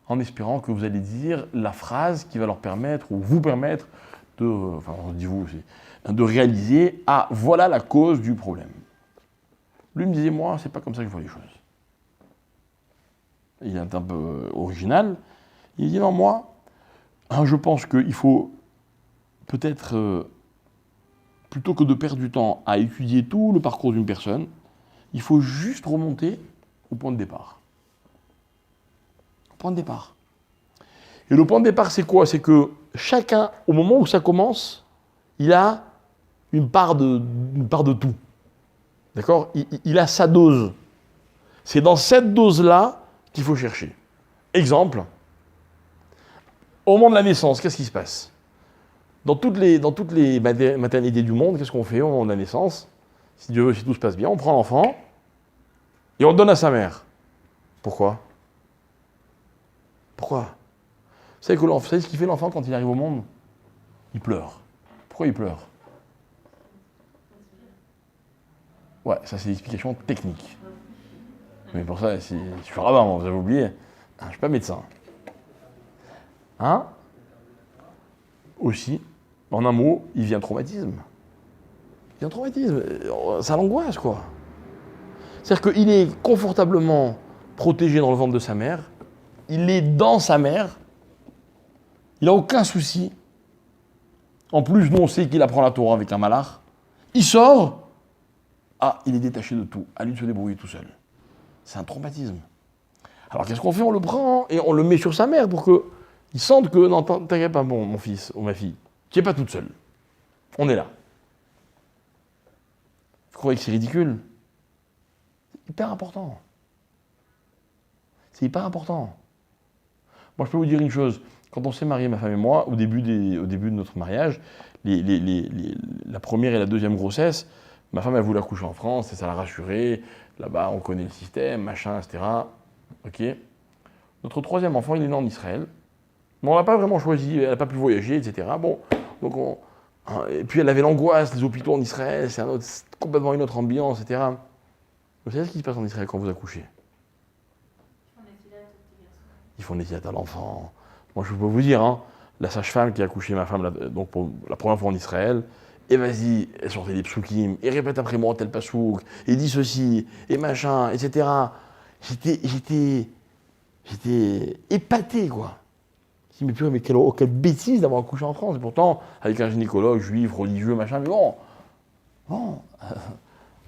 en espérant que vous allez dire la phrase qui va leur permettre, ou vous permettre, de réaliser, ah, voilà la cause du problème. Lui me disait, moi, c'est pas comme ça que je vois les choses. Il est un peu original. Il dit, non, moi, je pense qu'il faut peut-être, plutôt que de perdre du temps à étudier tout le parcours d'une personne, il faut juste remonter au point de départ. Au point de départ. Et le point de départ, c'est quoi? C'est que chacun, au moment où ça commence, il a une part de tout. D'accord? Il a sa dose. C'est dans cette dose-là qu'il faut chercher. Exemple, au moment de la naissance, qu'est-ce qui se passe? Dans toutes les maternités du monde, qu'est-ce qu'on fait au moment de la naissance? Si Dieu veut, si tout se passe bien, on prend l'enfant et on le donne à sa mère. Pourquoi? Pourquoi? Vous savez ce qu'il fait l'enfant quand il arrive au monde? Il pleure. Pourquoi il pleure? Ouais, ça c'est l'explication technique. Mais pour ça, je suis rabbin, vous avez oublié. Je ne suis pas médecin. Hein? Aussi, en un mot, il vient traumatisme. Il vient traumatisme. Ça l'angoisse, quoi. C'est-à-dire qu'il est confortablement protégé dans le ventre de sa mère. Il est dans sa mère. Il n'a aucun souci. En plus, nous, on sait qu'il apprend la Torah avec un malach. Il sort. Ah, il est détaché de tout. À lui de se débrouiller tout seul. C'est un traumatisme. Alors, qu'est-ce qu'on fait? On le prend et on le met sur sa mère pour qu'il sente que, non, t'inquiète pas, mon fils ou ma fille, tu n'es pas toute seule. On est là. Vous croyez que c'est ridicule? hyper important. C'est hyper important. Moi, je peux vous dire une chose. Quand on s'est mariés, ma femme et moi, au début de notre mariage, la première et la deuxième grossesse, ma femme, elle voulait accoucher en France, et ça l'a rassurée. Là-bas, on connaît le système, machin, etc. Ok. Notre troisième enfant, il est né en Israël. Mais on l'a pas vraiment choisi, elle n'a pas pu voyager, etc. Bon, donc et puis elle avait l'angoisse des hôpitaux en Israël, c'est complètement une autre ambiance, etc. Vous savez ce qui se passe en Israël quand vous accouchez? Ils font des à l'enfant. Moi, je peux vous dire, hein, la sage-femme qui a accouché ma femme, donc pour la première fois en Israël, et vas-y, elle sortait des psukim, et répète après moi tel pasouk, et dit ceci, et machin, etc. J'étais épaté, quoi. Je me dis, mais quelle bêtise d'avoir accouché en France. Et pourtant, avec un gynécologue juif, religieux, machin, mais bon,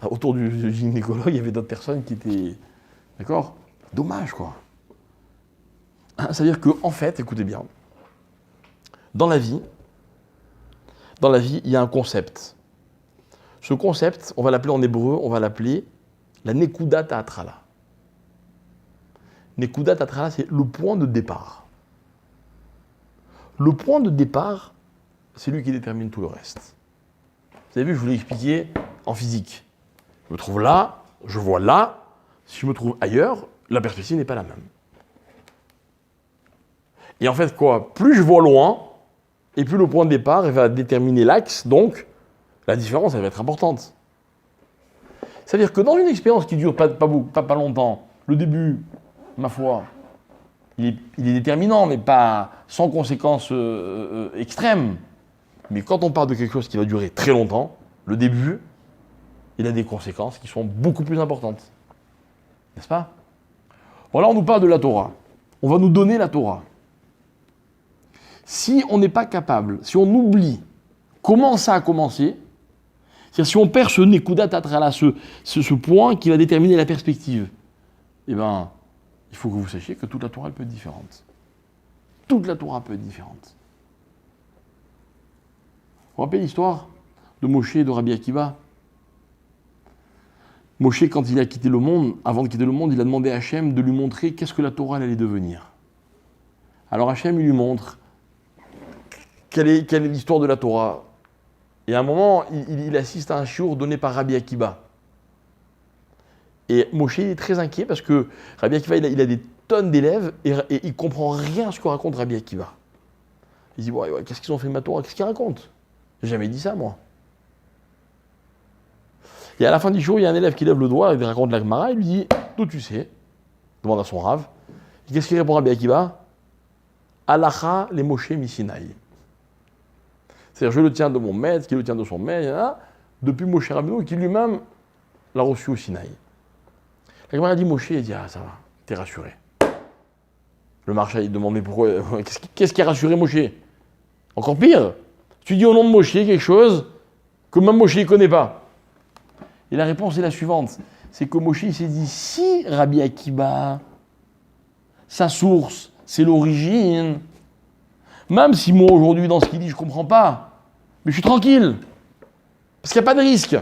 autour du gynécologue, il y avait d'autres personnes qui étaient, d'accord? Dommage, quoi. Ça veut dire qu'en fait, écoutez bien, dans la vie, il y a un concept. Ce concept, on va l'appeler en hébreu, on va l'appeler la Nekudat Ha'atrala. Nekudat Ha'atrala, c'est le point de départ. Le point de départ, c'est lui qui détermine tout le reste. Vous avez vu, je vous l'ai expliqué en physique. Je me trouve là, je vois là. Si je me trouve ailleurs, la perspective n'est pas la même. Et en fait, quoi? Plus je vois loin, et plus le point de départ va déterminer l'axe, donc la différence, elle va être importante. C'est-à-dire que dans une expérience qui dure pas longtemps, le début, ma foi, il est déterminant, mais pas sans conséquences extrêmes. Mais quand on parle de quelque chose qui va durer très longtemps, le début, il a des conséquences qui sont beaucoup plus importantes. N'est-ce pas? Voilà, on nous parle de la Torah. On va nous donner la Torah. Si on n'est pas capable, si on oublie comment ça a commencé, c'est-à-dire si on perd ce Nekudat Ha'atrala, ce point qui va déterminer la perspective, eh bien, il faut que vous sachiez que toute la Torah elle peut être différente. Toute la Torah peut être différente. Vous vous rappelez l'histoire de Moshe et de Rabbi Akiva? Moshe, quand il a quitté le monde, avant de quitter le monde, il a demandé à Hachem de lui montrer qu'est-ce que la Torah elle allait devenir. Alors Hachem, il lui montre quelle est l'histoire de la Torah. Et à un moment, il assiste à un shiur donné par Rabbi Akiva. Et Moshe est très inquiet parce que Rabbi Akiva, il a des tonnes d'élèves et il ne comprend rien à ce que raconte Rabbi Akiva. Il dit, ouais, qu'est-ce qu'ils ont fait de ma Torah? Qu'est-ce qu'ils racontent? J'ai jamais dit ça, moi. Et à la fin du shiur, il y a un élève qui lève le doigt, il raconte la Gemara, il lui dit, d'où tu sais? Il demande à son Rav. Et qu'est-ce qu'il répond à Rabbi Akiva? Halacha les Moshe Misinaï. C'est-à-dire, je le tiens de mon maître, qui le tient de son maître, depuis Moshe Rabbeinu, qui lui-même l'a reçu au Sinaï. La Gemara dit Moshe, il dit, ah ça va, t'es rassuré. Le marchand, il demande, mais pourquoi, qu'est-ce qui a rassuré Moshe? Encore pire, tu dis au nom de Moshe quelque chose que même Moshe ne connaît pas. Et la réponse est la suivante, c'est que Moshe il s'est dit, si Rabbi Akiva, sa source, c'est l'origine, même si moi aujourd'hui dans ce qu'il dit je ne comprends pas, mais je suis tranquille, parce qu'il n'y a pas de risque.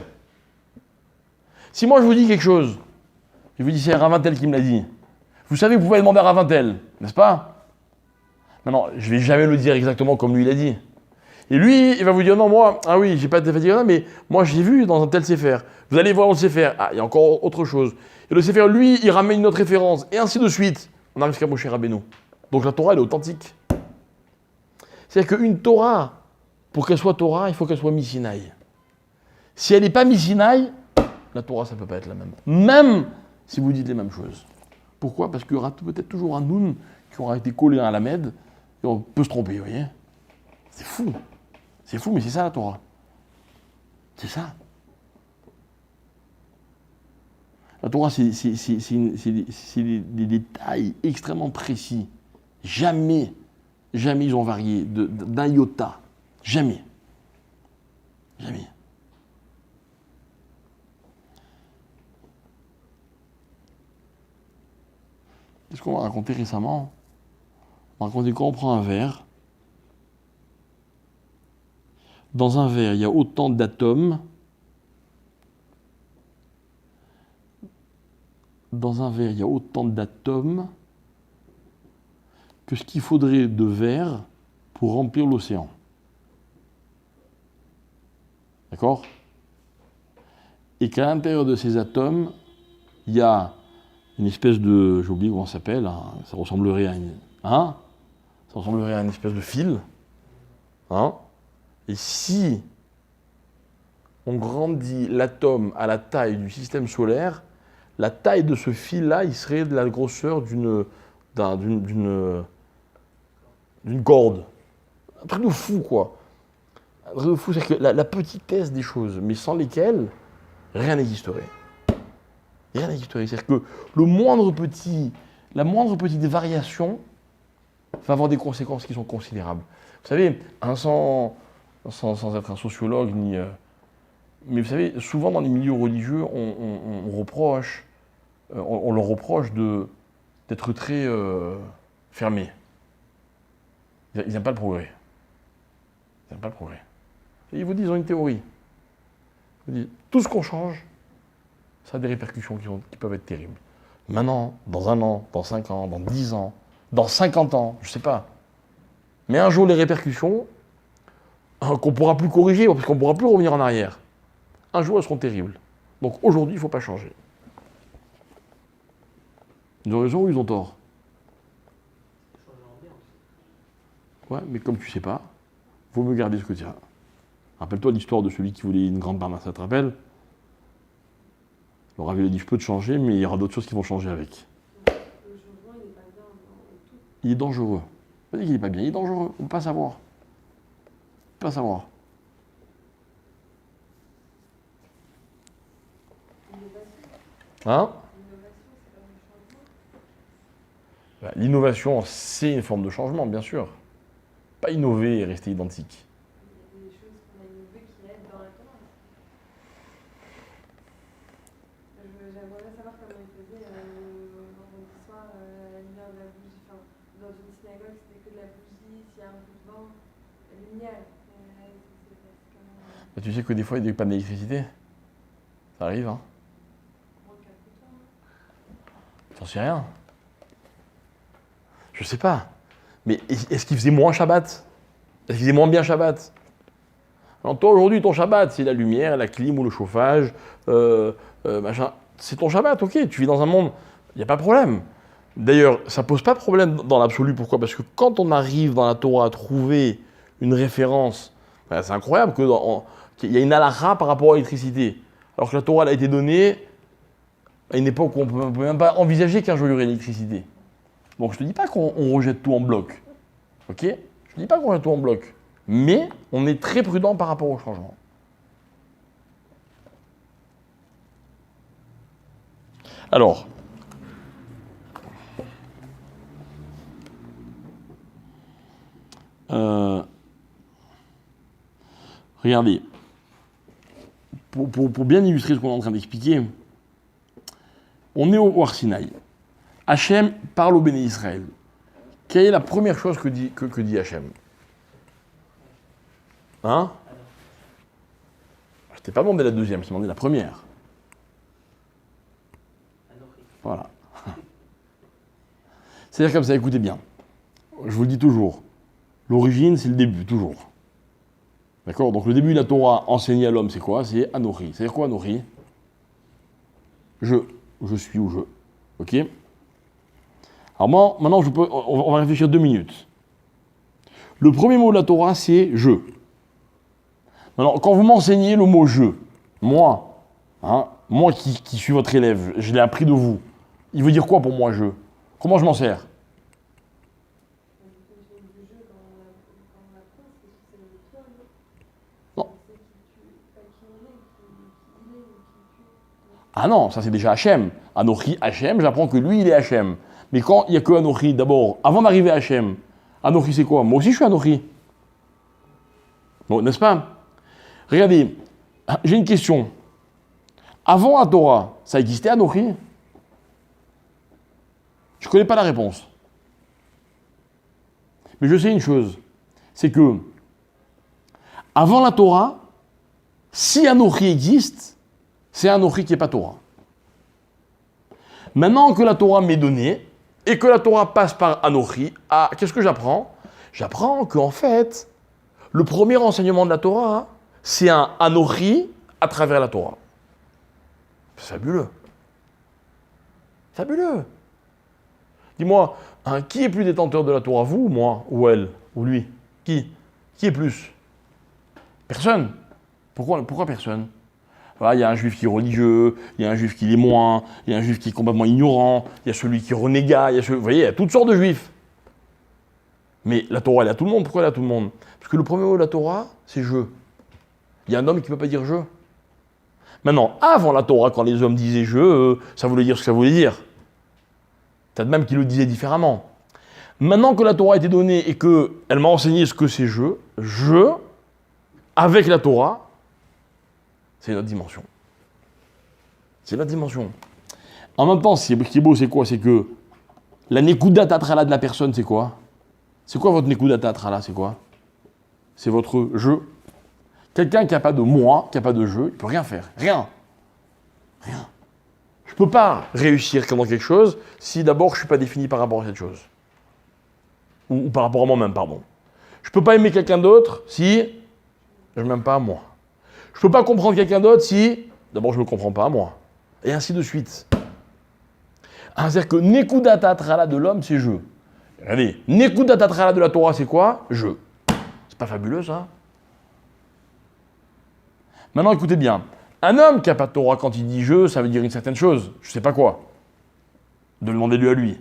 Si moi je vous dis quelque chose, je vous dis c'est Ravintel qui me l'a dit, vous savez vous pouvez demander à Ravintel, n'est-ce pas? Non, je ne vais jamais le dire exactement comme lui il a dit. Et lui, il va vous dire non, moi, ah oui, j'ai pas été fatigué, mais moi j'ai vu dans un tel Sefer. Vous allez voir le Sefer, ah, il y a encore autre chose. Et le Sefer, lui, il ramène une autre référence, et ainsi de suite. On arrive jusqu'à Moshe Rabbeinu. Donc la Torah, elle est authentique. C'est-à-dire qu'une Torah, pour qu'elle soit Torah, il faut qu'elle soit Misinaï. Si elle n'est pas Misinaï, la Torah, ça ne peut pas être la même. Même si vous dites les mêmes choses. Pourquoi? Parce qu'il y aura peut-être toujours un noun qui aura été collé à la Med, et on peut se tromper, vous voyez? C'est fou. C'est fou, mais c'est ça la Torah. C'est ça. La Torah, c'est des détails extrêmement précis. Jamais ils ont varié d'un iota. Jamais. Jamais. Qu'est-ce qu'on m'a raconté récemment? On m'a raconté qu'on prend un verre. Dans un verre, il y a autant d'atomes dans un verre, il y a autant d'atomes que ce qu'il faudrait de verre pour remplir l'océan. D'accord? Et qu'à l'intérieur de ces atomes, il y a une espèce de... J'ai oublié comment ça s'appelle, hein, ça ressemblerait à une... Hein? Ça ressemblerait à une espèce de fil. Hein? Et si on grandit l'atome à la taille du système solaire, la taille de ce fil-là, il serait de la grosseur d'une corde. Un truc de fou, quoi. Un truc de fou, c'est que la petitesse des choses, mais sans lesquelles rien n'existerait. Rien n'existerait. C'est-à-dire que la moindre petite variation va avoir des conséquences qui sont considérables. Vous savez, sans être un sociologue, mais vous savez, souvent dans les milieux religieux, on leur reproche d'être très fermés. Ils n'aiment pas le progrès. Ils n'aiment pas le progrès. Et ils vous disent, ils ont une théorie. Ils vous disent, tout ce qu'on change, ça a des répercussions qui peuvent être terribles. Maintenant, dans 1 an, dans 5 ans, dans 10 ans, dans 50 ans, je ne sais pas. Mais un jour, les répercussions, qu'on ne pourra plus corriger, parce qu'on ne pourra plus revenir en arrière, un jour, elles seront terribles. Donc aujourd'hui, il ne faut pas changer. Ils ont raison ou ils ont tort? Ouais, mais comme tu ne sais pas, il vaut mieux garder ce que tu as. Rappelle-toi l'histoire de celui qui voulait une grande barbe, ça te rappelle? Le Rav, il a dit, je peux te changer, mais il y aura d'autres choses qui vont changer avec. Le changement, il n'est pas bien dans tout. Il est dangereux. Pas dit qu'il n'est pas bien, il est dangereux. On ne peut pas savoir. On ne peut pas savoir. Hein? L'innovation, c'est une forme de changement, bien sûr. Pas innover et rester identique. Il y a des choses qu'on a innovées qui aident dans la Torah. J'aimerais bien savoir comment ils faisaient vendredi soir la lumière de la bougie. Enfin, dans une synagogue, c'était que de la bougie, s'il y a un peu de vent, la lumière. Tu sais que des fois, il y a des pannes d'électricité. Ça arrive, hein? J'en sais rien. Je sais pas. Mais est-ce qu'il faisait moins Shabbat? Est-ce qu'il faisait moins bien Shabbat? Alors toi, aujourd'hui, ton Shabbat, c'est la lumière, la clim ou le chauffage, machin. C'est ton Shabbat, ok. Tu vis dans un monde, il n'y a pas de problème. D'ailleurs, ça pose pas de problème dans l'absolu. Pourquoi? Parce que quand on arrive dans la Torah à trouver une référence, ben, c'est incroyable qu'il y a une halakha par rapport à l'électricité. Alors que la Torah elle a été donnée à une époque où on ne peut même pas envisager qu'un jour il y aurait l'électricité. Donc je ne te dis pas qu'on rejette tout en bloc. Ok? Je ne te dis pas qu'on rejette tout en bloc. Mais on est très prudent par rapport au changement. Alors, regardez, pour bien illustrer ce qu'on est en train d'expliquer, on est au Har Sinaï. Hachem parle au Béné Israël. Quelle est la première chose que dit Hachem? Hein? Je t'ai pas demandé la deuxième, je t'ai demandé la première. Voilà. C'est-à-dire comme ça, écoutez bien. Je vous le dis toujours. L'origine, c'est le début, toujours. D'accord? Donc le début de la Torah enseignée à l'homme, c'est quoi? C'est Anochi. C'est-à-dire quoi, Anochi? Je suis ou je. Ok? Alors moi, maintenant, on va réfléchir 2 minutes. Le premier mot de la Torah, c'est « je ». Alors, quand vous m'enseignez le mot « je », moi qui suis votre élève, je l'ai appris de vous, il veut dire quoi pour moi « je » ? Comment je m'en sers ? Non. Ah non, ça c'est déjà Hachem. Anochi, Hachem, j'apprends que lui, il est Hachem. Mais quand il n'y a que Anochi, d'abord, avant d'arriver à Hachem, Anochi c'est quoi? Moi aussi je suis Anochi. Bon, n'est-ce pas? Regardez, j'ai une question. Avant la Torah, ça existait Anochi? Je ne connais pas la réponse. Mais je sais une chose, c'est que avant la Torah, si Anochi existe, c'est Anochi qui n'est pas Torah. Maintenant que la Torah m'est donnée, et que la Torah passe par Anochi, qu'est-ce que j'apprends? J'apprends qu'en fait, le premier enseignement de la Torah, c'est un Anochi à travers la Torah. C'est fabuleux. Fabuleux. Dis-moi, qui est plus détenteur de la Torah, vous ou moi, ou elle, ou lui? Qui est plus? Personne. Pourquoi personne? Voilà, il y a un juif qui est religieux, il y a un juif qui l'est moins, il y a un juif qui est complètement ignorant, il y a celui qui est renégat, vous voyez, il y a toutes sortes de juifs. Mais la Torah, elle est à tout le monde. Pourquoi elle est à tout le monde? Parce que le premier mot de la Torah, c'est « je ». Il y a un homme qui ne peut pas dire « je ». Maintenant, avant la Torah, quand les hommes disaient « je », ça voulait dire ce que ça voulait dire. Peut-être même qu'ils le disaient différemment. Maintenant que la Torah a été donnée et qu'elle m'a enseigné ce que c'est « je », avec la Torah, c'est notre dimension. C'est notre dimension. En même temps, ce qui est beau, c'est quoi? C'est que la nekudat atrala de la personne, c'est quoi? C'est quoi votre nekudat atrala? C'est quoi? C'est votre je. Quelqu'un qui n'a pas de moi, qui n'a pas de je, il ne peut rien faire. Rien. Rien. Je ne peux pas réussir dans quelque chose si d'abord je ne suis pas défini par rapport à cette chose. Ou par rapport à moi-même, pardon. Je ne peux pas aimer quelqu'un d'autre si je ne m'aime pas à moi. Je ne peux pas comprendre quelqu'un d'autre si, d'abord, je ne me comprends pas à moi. Et ainsi de suite. C'est-à-dire que Nekudata Trala de l'homme, c'est je. Regardez, Nekudata Trala de la Torah, c'est quoi? Je. C'est pas fabuleux, ça? Maintenant, écoutez bien. Un homme qui n'a pas de Torah, quand il dit je, ça veut dire une certaine chose. Je ne sais pas quoi. Demandez-lui à lui.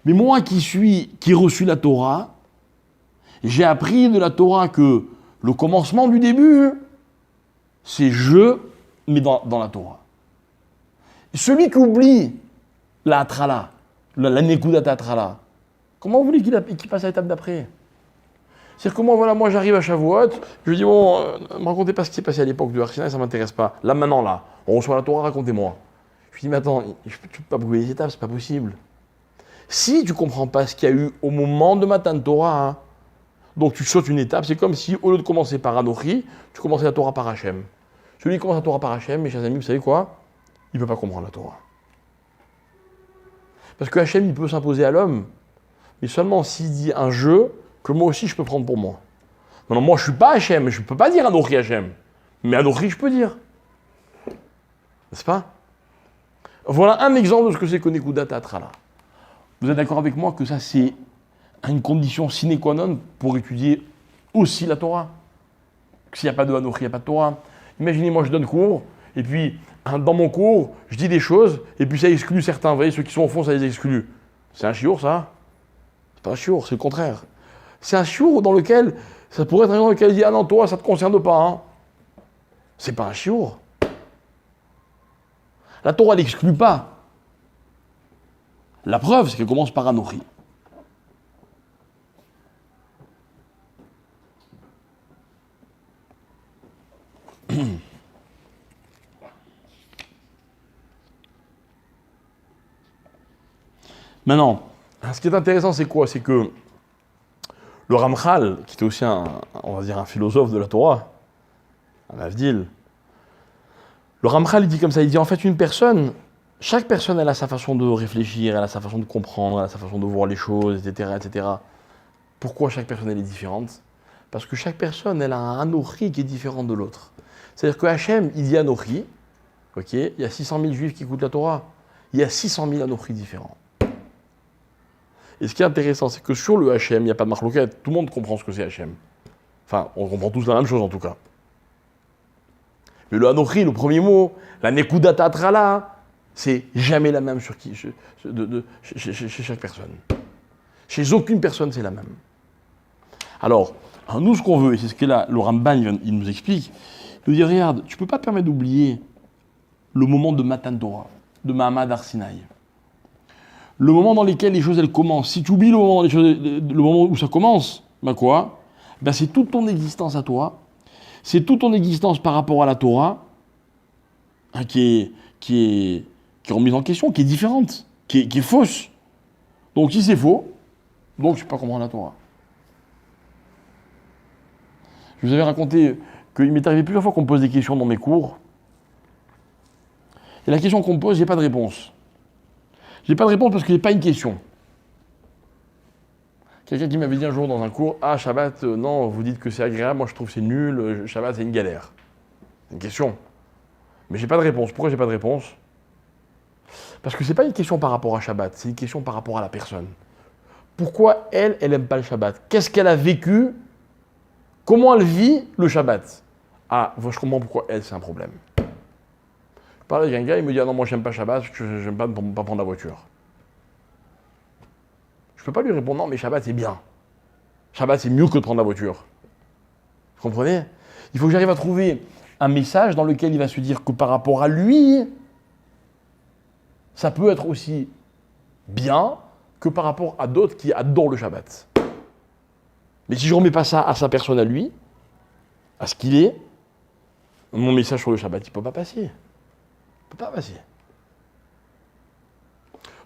Mais moi qui ai reçu la Torah, j'ai appris de la Torah que le commencement du début, c'est je, mais dans la Torah. Celui qui oublie la atrala, la nekudata atrala, comment vous voulez qu'il passe à l'étape d'après? C'est-à-dire que moi j'arrive à Shavuot, je dis bon, ne me racontez pas ce qui s'est passé à l'époque du Har Sinaï, ça ne m'intéresse pas. Là maintenant, on reçoit la Torah, racontez-moi. Je lui dis mais attends, tu ne peux pas brûler les étapes, c'est pas possible. Si tu ne comprends pas ce qu'il y a eu au moment de Matan Torah, donc tu sautes une étape, c'est comme si au lieu de commencer par Anochi, tu commençais la Torah par Hachem. Celui qui commence la Torah par Hachem, mes chers amis, vous savez quoi? Il ne peut pas comprendre la Torah. Parce que Hachem, il peut s'imposer à l'homme, mais seulement s'il dit un jeu que moi aussi je peux prendre pour moi. Maintenant, moi je ne suis pas Hachem, je ne peux pas dire Anochi Hachem, mais Anochi je peux dire. N'est-ce pas? Voilà un exemple de ce que c'est que Nekudata Atrala. Vous êtes d'accord avec moi que ça c'est une condition sine qua non pour étudier aussi la Torah? S'il n'y a pas de Anochi, il n'y a pas de Torah. Imaginez, moi je donne cours, et puis dans mon cours, je dis des choses, et puis ça exclut certains. Vous voyez, ceux qui sont au fond, ça les exclut. C'est un chiour, ça? C'est pas un chiour, c'est le contraire. C'est un chiour dans lequel, ça pourrait être un dans lequel il dit, ah non, toi, ça ne te concerne pas. Hein. C'est pas un chiour. La Torah n'exclut pas. La preuve, c'est qu'elle commence par Anochi. Maintenant, ce qui est intéressant, c'est quoi? C'est que le Ramchal, qui était aussi on va dire un philosophe de la Torah, un Avdil, le Ramchal, il dit comme ça, il dit en fait chaque personne, elle a sa façon de réfléchir, elle a sa façon de comprendre, elle a sa façon de voir les choses, etc., etc. Pourquoi chaque personne, elle est différente? Parce que chaque personne, elle a un Anochi qui est différent de l'autre. C'est-à-dire que Hachem, il dit Anochi, ok, il y a 600 000 juifs qui écoutent la Torah, il y a 600 000 Anochi différents. Et ce qui est intéressant, c'est que sur le Hachem, il n'y a pas de marloquette, tout le monde comprend ce que c'est Hachem. Enfin, on comprend tous la même chose en tout cas. Mais le Anochi, le premier mot, la Nekudata Atrala, c'est jamais la même chez chaque personne. Chez aucune personne, c'est la même. Alors, nous, ce qu'on veut, et c'est ce que là, le Ramban, il nous explique, il nous dit, regarde, tu ne peux pas te permettre d'oublier le moment de Matan Torah, de Mahamad Har Sinaï. Le moment dans lequel les choses, elles commencent. Si tu oublies le moment où ça commence, ben quoi? Ben c'est toute ton existence à toi, c'est toute ton existence par rapport à la Torah, hein, qui est remise en question, qui est différente, qui est fausse. Donc si c'est faux, donc je ne peux pas comprendre la Torah. Je vous avais raconté qu'il m'est arrivé plusieurs fois qu'on me pose des questions dans mes cours. Et la question qu'on me pose, j'ai pas de réponse. J'ai pas de réponse parce qu'il n'y a pas une question. Quelqu'un qui m'avait dit un jour dans un cours, ah, Shabbat, non, vous dites que c'est agréable, moi je trouve que c'est nul, Shabbat c'est une galère. C'est une question. Mais j'ai pas de réponse. Pourquoi j'ai pas de réponse? Parce que c'est pas une question par rapport à Shabbat, c'est une question par rapport à la personne. Pourquoi elle aime pas le Shabbat? Qu'est-ce qu'elle a vécu? Comment elle vit le Shabbat? Ah, je comprends pourquoi elle, c'est un problème. Je parle avec un gars, il me dit, ah non, moi j'aime pas Shabbat, parce que j'aime pas prendre la voiture. Je peux pas lui répondre, non, mais Shabbat c'est bien. Shabbat c'est mieux que de prendre la voiture. Vous comprenez? Il faut que j'arrive à trouver un message dans lequel il va se dire que par rapport à lui, ça peut être aussi bien que par rapport à d'autres qui adorent le Shabbat. Mais si je ne remets pas ça à sa personne à lui, à ce qu'il est, mon message sur le Shabbat, il ne peut pas passer. Il ne peut pas passer.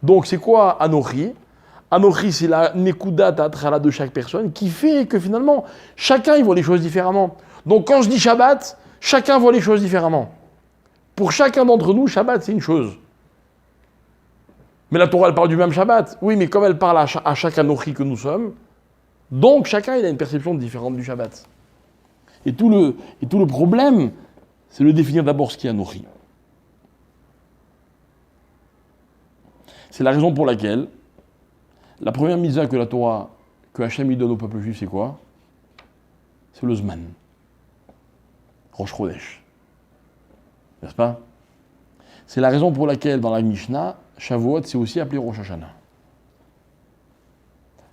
Donc c'est quoi Anochi? Anochi, c'est la Nekuda Tatrala de chaque personne qui fait que finalement, chacun il voit les choses différemment. Donc quand je dis Shabbat, chacun voit les choses différemment. Pour chacun d'entre nous, Shabbat c'est une chose. Mais la Torah elle parle du même Shabbat. Oui, mais comme elle parle à chaque Anochi que nous sommes, donc chacun il a une perception différente du Shabbat. Et tout le problème, c'est de définir d'abord ce qui est Anochi. C'est la raison pour laquelle la première mitzvah que la Torah, que Hachem lui donne au peuple juif, c'est quoi? C'est le Zman. Rosh Chodesh. N'est-ce pas? C'est la raison pour laquelle, dans la Mishnah, Shavuot, c'est aussi appelé Rosh Hashanah.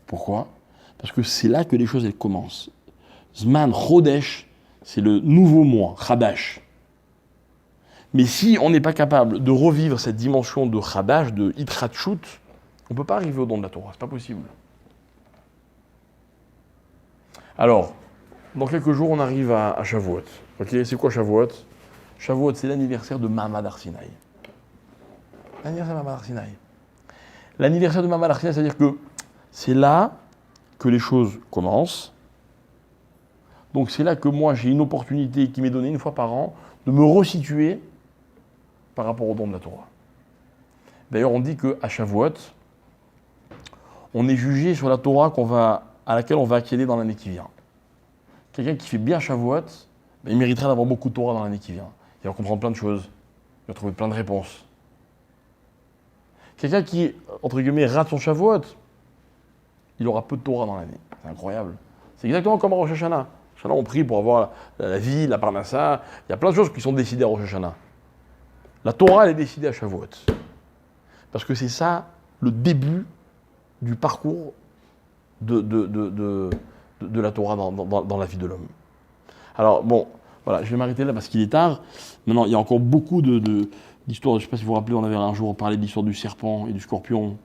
Pourquoi? Parce que c'est là que les choses elles commencent. Zman, Chodesh, c'est le nouveau mois, Chadash. Mais si on n'est pas capable de revivre cette dimension de Chadash, de Hitratshut, on ne peut pas arriver au don de la Torah, c'est pas possible. Alors, dans quelques jours, on arrive à Shavuot. Okay, c'est quoi Shavuot? Shavuot, c'est l'anniversaire de Ma'amad Har Sinaï. L'anniversaire de Ma'amad Har Sinaï. L'anniversaire de Ma'amad Har Sinaï, c'est-à-dire que c'est là que les choses commencent. Donc c'est là que moi, j'ai une opportunité qui m'est donnée une fois par an de me resituer par rapport au don de la Torah. D'ailleurs, on dit qu'à Shavuot, on est jugé sur la Torah à laquelle on va accéder dans l'année qui vient. Quelqu'un qui fait bien Shavuot, il mériterait d'avoir beaucoup de Torah dans l'année qui vient. Il va comprendre plein de choses, il va trouver plein de réponses. Quelqu'un qui, entre guillemets, rate son Shavuot, il aura peu de Torah dans l'année. C'est incroyable. C'est exactement comme à Rosh Hashanah. Rosh Hashanah, on prie pour avoir la vie, la parnassa. Il y a plein de choses qui sont décidées à Rosh Hashanah. La Torah, elle est décidée à Shavuot. Parce que c'est ça, le début du parcours de la Torah dans la vie de l'homme. Alors, bon, voilà, je vais m'arrêter là parce qu'il est tard. Maintenant, il y a encore beaucoup d'histoires. Je ne sais pas si vous vous rappelez, on avait un jour parlé de l'histoire du serpent et du scorpion.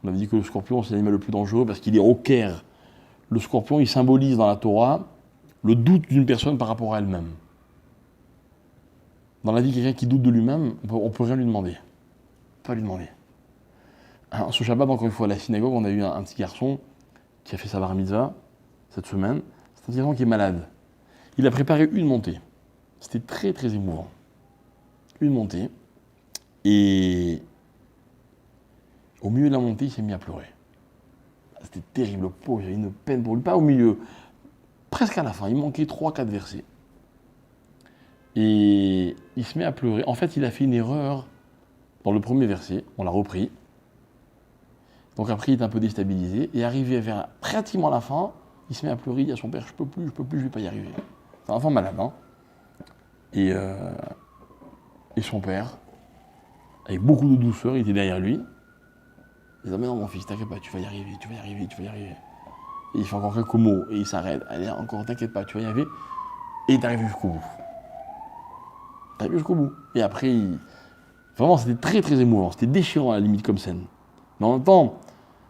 On avait dit que le scorpion, c'est l'animal le plus dangereux parce qu'il est au Caire. Le scorpion, il symbolise dans la Torah le doute d'une personne par rapport à elle-même. Dans la vie, quelqu'un qui doute de lui-même, on ne peut rien lui demander. On ne peut pas lui demander. Alors, ce Shabbat, encore une fois, à la synagogue, on a eu un petit garçon qui a fait sa bar mitzvah cette semaine. C'est un petit garçon qui est malade. Il a préparé une montée. C'était très, très émouvant. Une montée. Et au milieu de la montée, il s'est mis à pleurer. C'était terrible, le pauvre, j'avais une peine pour lui. Pas au milieu, presque à la fin. Il manquait 3-4 versets. Et il se met à pleurer. En fait, il a fait une erreur dans le premier verset. On l'a repris. Donc après, il est un peu déstabilisé. Et arrivé vers pratiquement la fin, il se met à pleurer. Il dit à son père, je peux plus, je vais pas y arriver. C'est un enfant malade, hein. Et son père, avec beaucoup de douceur, il était derrière lui. Il dit, mais non mon fils, t'inquiète pas, tu vas y arriver. Et il fait encore quelques mots, et il s'arrête. Allez, encore, t'inquiète pas, tu vas y arriver. Et il arrive jusqu'au bout. Et après, vraiment, c'était très très émouvant. C'était déchirant à la limite comme scène. Mais en même temps,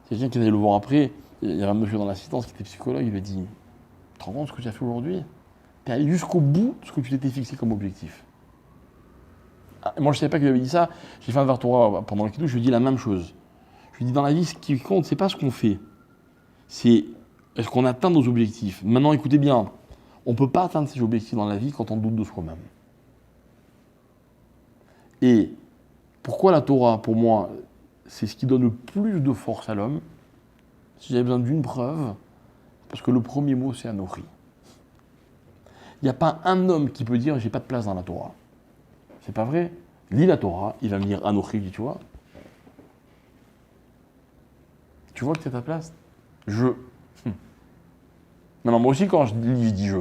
c'est quelqu'un qui allait le voir après. Il y avait un monsieur dans l'assistance qui était psychologue, il lui a dit, tu te rends compte ce que tu as fait aujourd'hui? Tu es allé jusqu'au bout de ce que tu t'étais fixé comme objectif. Ah, moi, je ne savais pas qu'il avait dit ça. J'ai fait un Vartora pendant le Kiddush, je lui ai dit la même chose. Je lui ai dit, dans la vie, ce qui compte, c'est pas ce qu'on fait. C'est est-ce qu'on atteint nos objectifs. Maintenant, écoutez bien, on ne peut pas atteindre ces objectifs dans la vie quand on doute de soi-même. Et pourquoi la Torah, pour moi, c'est ce qui donne le plus de force à l'homme. Si j'avais besoin d'une preuve, parce que le premier mot, c'est Anochi. Il n'y a pas un homme qui peut dire « j'ai pas de place dans la Torah ». C'est pas vrai. Lis la Torah, il va me dire Anochi, tu vois. Tu vois que tu as ta place ? Je. Non, moi aussi, quand je dis je.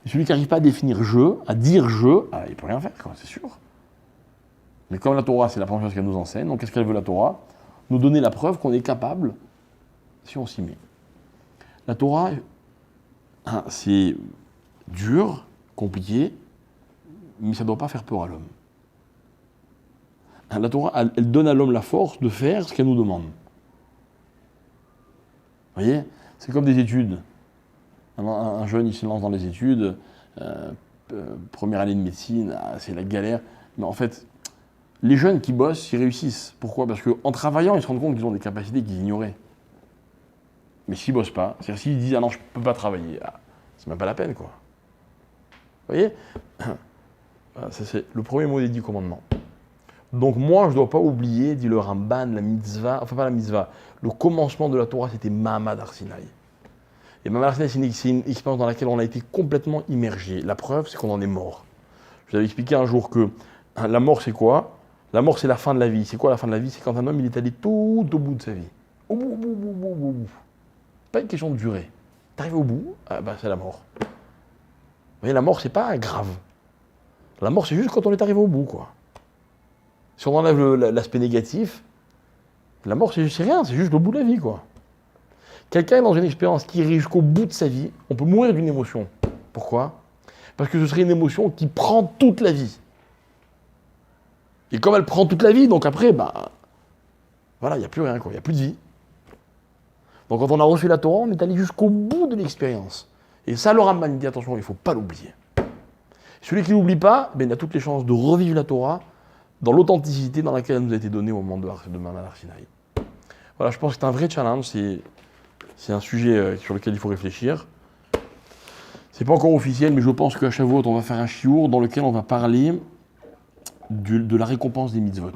Et celui qui n'arrive pas à définir je, à dire je, il ne peut rien faire, c'est sûr. Mais comme la Torah, c'est la première chose qu'elle nous enseigne, donc qu'est-ce qu'elle veut la Torah ? Nous donner la preuve qu'on est capable si on s'y met. La Torah, c'est dur, compliqué, mais ça ne doit pas faire peur à l'homme. La Torah, elle donne à l'homme la force de faire ce qu'elle nous demande. Vous voyez ? C'est comme des études. Un jeune, il se lance dans les études, première année de médecine, c'est la galère. Mais en fait, les jeunes qui bossent, ils réussissent. Pourquoi ? Parce qu'en travaillant, ils se rendent compte qu'ils ont des capacités qu'ils ignoraient. Mais s'ils ne bossent pas, c'est-à-dire s'ils disent « ah non, je ne peux pas travailler », c'est même pas la peine, quoi. Vous voyez ? Ça, c'est le premier mot des 10 commandements. Donc moi, je ne dois pas oublier, dit le Ramban, la mitzvah, enfin pas la mitzvah, le commencement de la Torah, c'était Ma'amad Har Sinaï. Et Ma'amad Har Sinaï, c'est une expérience dans laquelle on a été complètement immergé. La preuve, c'est qu'on en est mort. Je vous avais expliqué un jour que la mort, c'est quoi ? La mort, c'est la fin de la vie. C'est quoi la fin de la vie ? C'est quand un homme, il est allé tout au bout de sa vie. Au bout. Pas une question de durée. T'arrives au bout, c'est la mort. Vous voyez, la mort, c'est pas grave. La mort, c'est juste quand on est arrivé au bout, quoi. Si on enlève l'aspect négatif, la mort, c'est rien, c'est juste le bout de la vie, quoi. Quelqu'un est dans une expérience qui irait jusqu'au bout de sa vie, on peut mourir d'une émotion. Pourquoi ? Parce que ce serait une émotion qui prend toute la vie. Et comme elle prend toute la vie, donc après, voilà, il n'y a plus rien, quoi, il n'y a plus de vie. Donc quand on a reçu la Torah, on est allé jusqu'au bout de l'expérience. Et ça, le Rambam dit, attention, il ne faut pas l'oublier. Celui qui ne l'oublie pas, il a toutes les chances de revivre la Torah dans l'authenticité dans laquelle elle nous a été donnée au moment de Ma'amad Har Sinaï. Voilà, je pense que c'est un vrai challenge, c'est un sujet sur lequel il faut réfléchir. C'est pas encore officiel, mais je pense qu'à Shavuot, on va faire un shiur dans lequel on va parler de la récompense des mitzvot.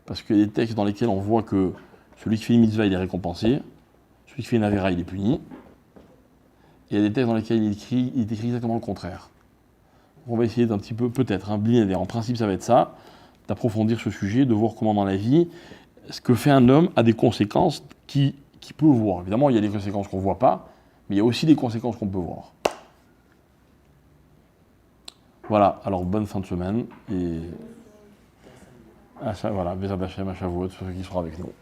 Parce qu'il y a des textes dans lesquels on voit que celui qui fait une mitzvah, il est récompensé, celui qui fait une avéra, il est puni. Et il y a des textes dans lesquels il est écrit exactement le contraire. On va essayer d'un petit peu, peut-être, en principe ça va être ça, d'approfondir ce sujet, de voir comment dans la vie, ce que fait un homme a des conséquences qui peut voir. Évidemment, il y a des conséquences qu'on ne voit pas, mais il y a aussi des conséquences qu'on peut voir. Voilà, alors bonne fin de semaine, et voilà, Bezrat Hashem, à Shavuot, ceux qui seront avec nous.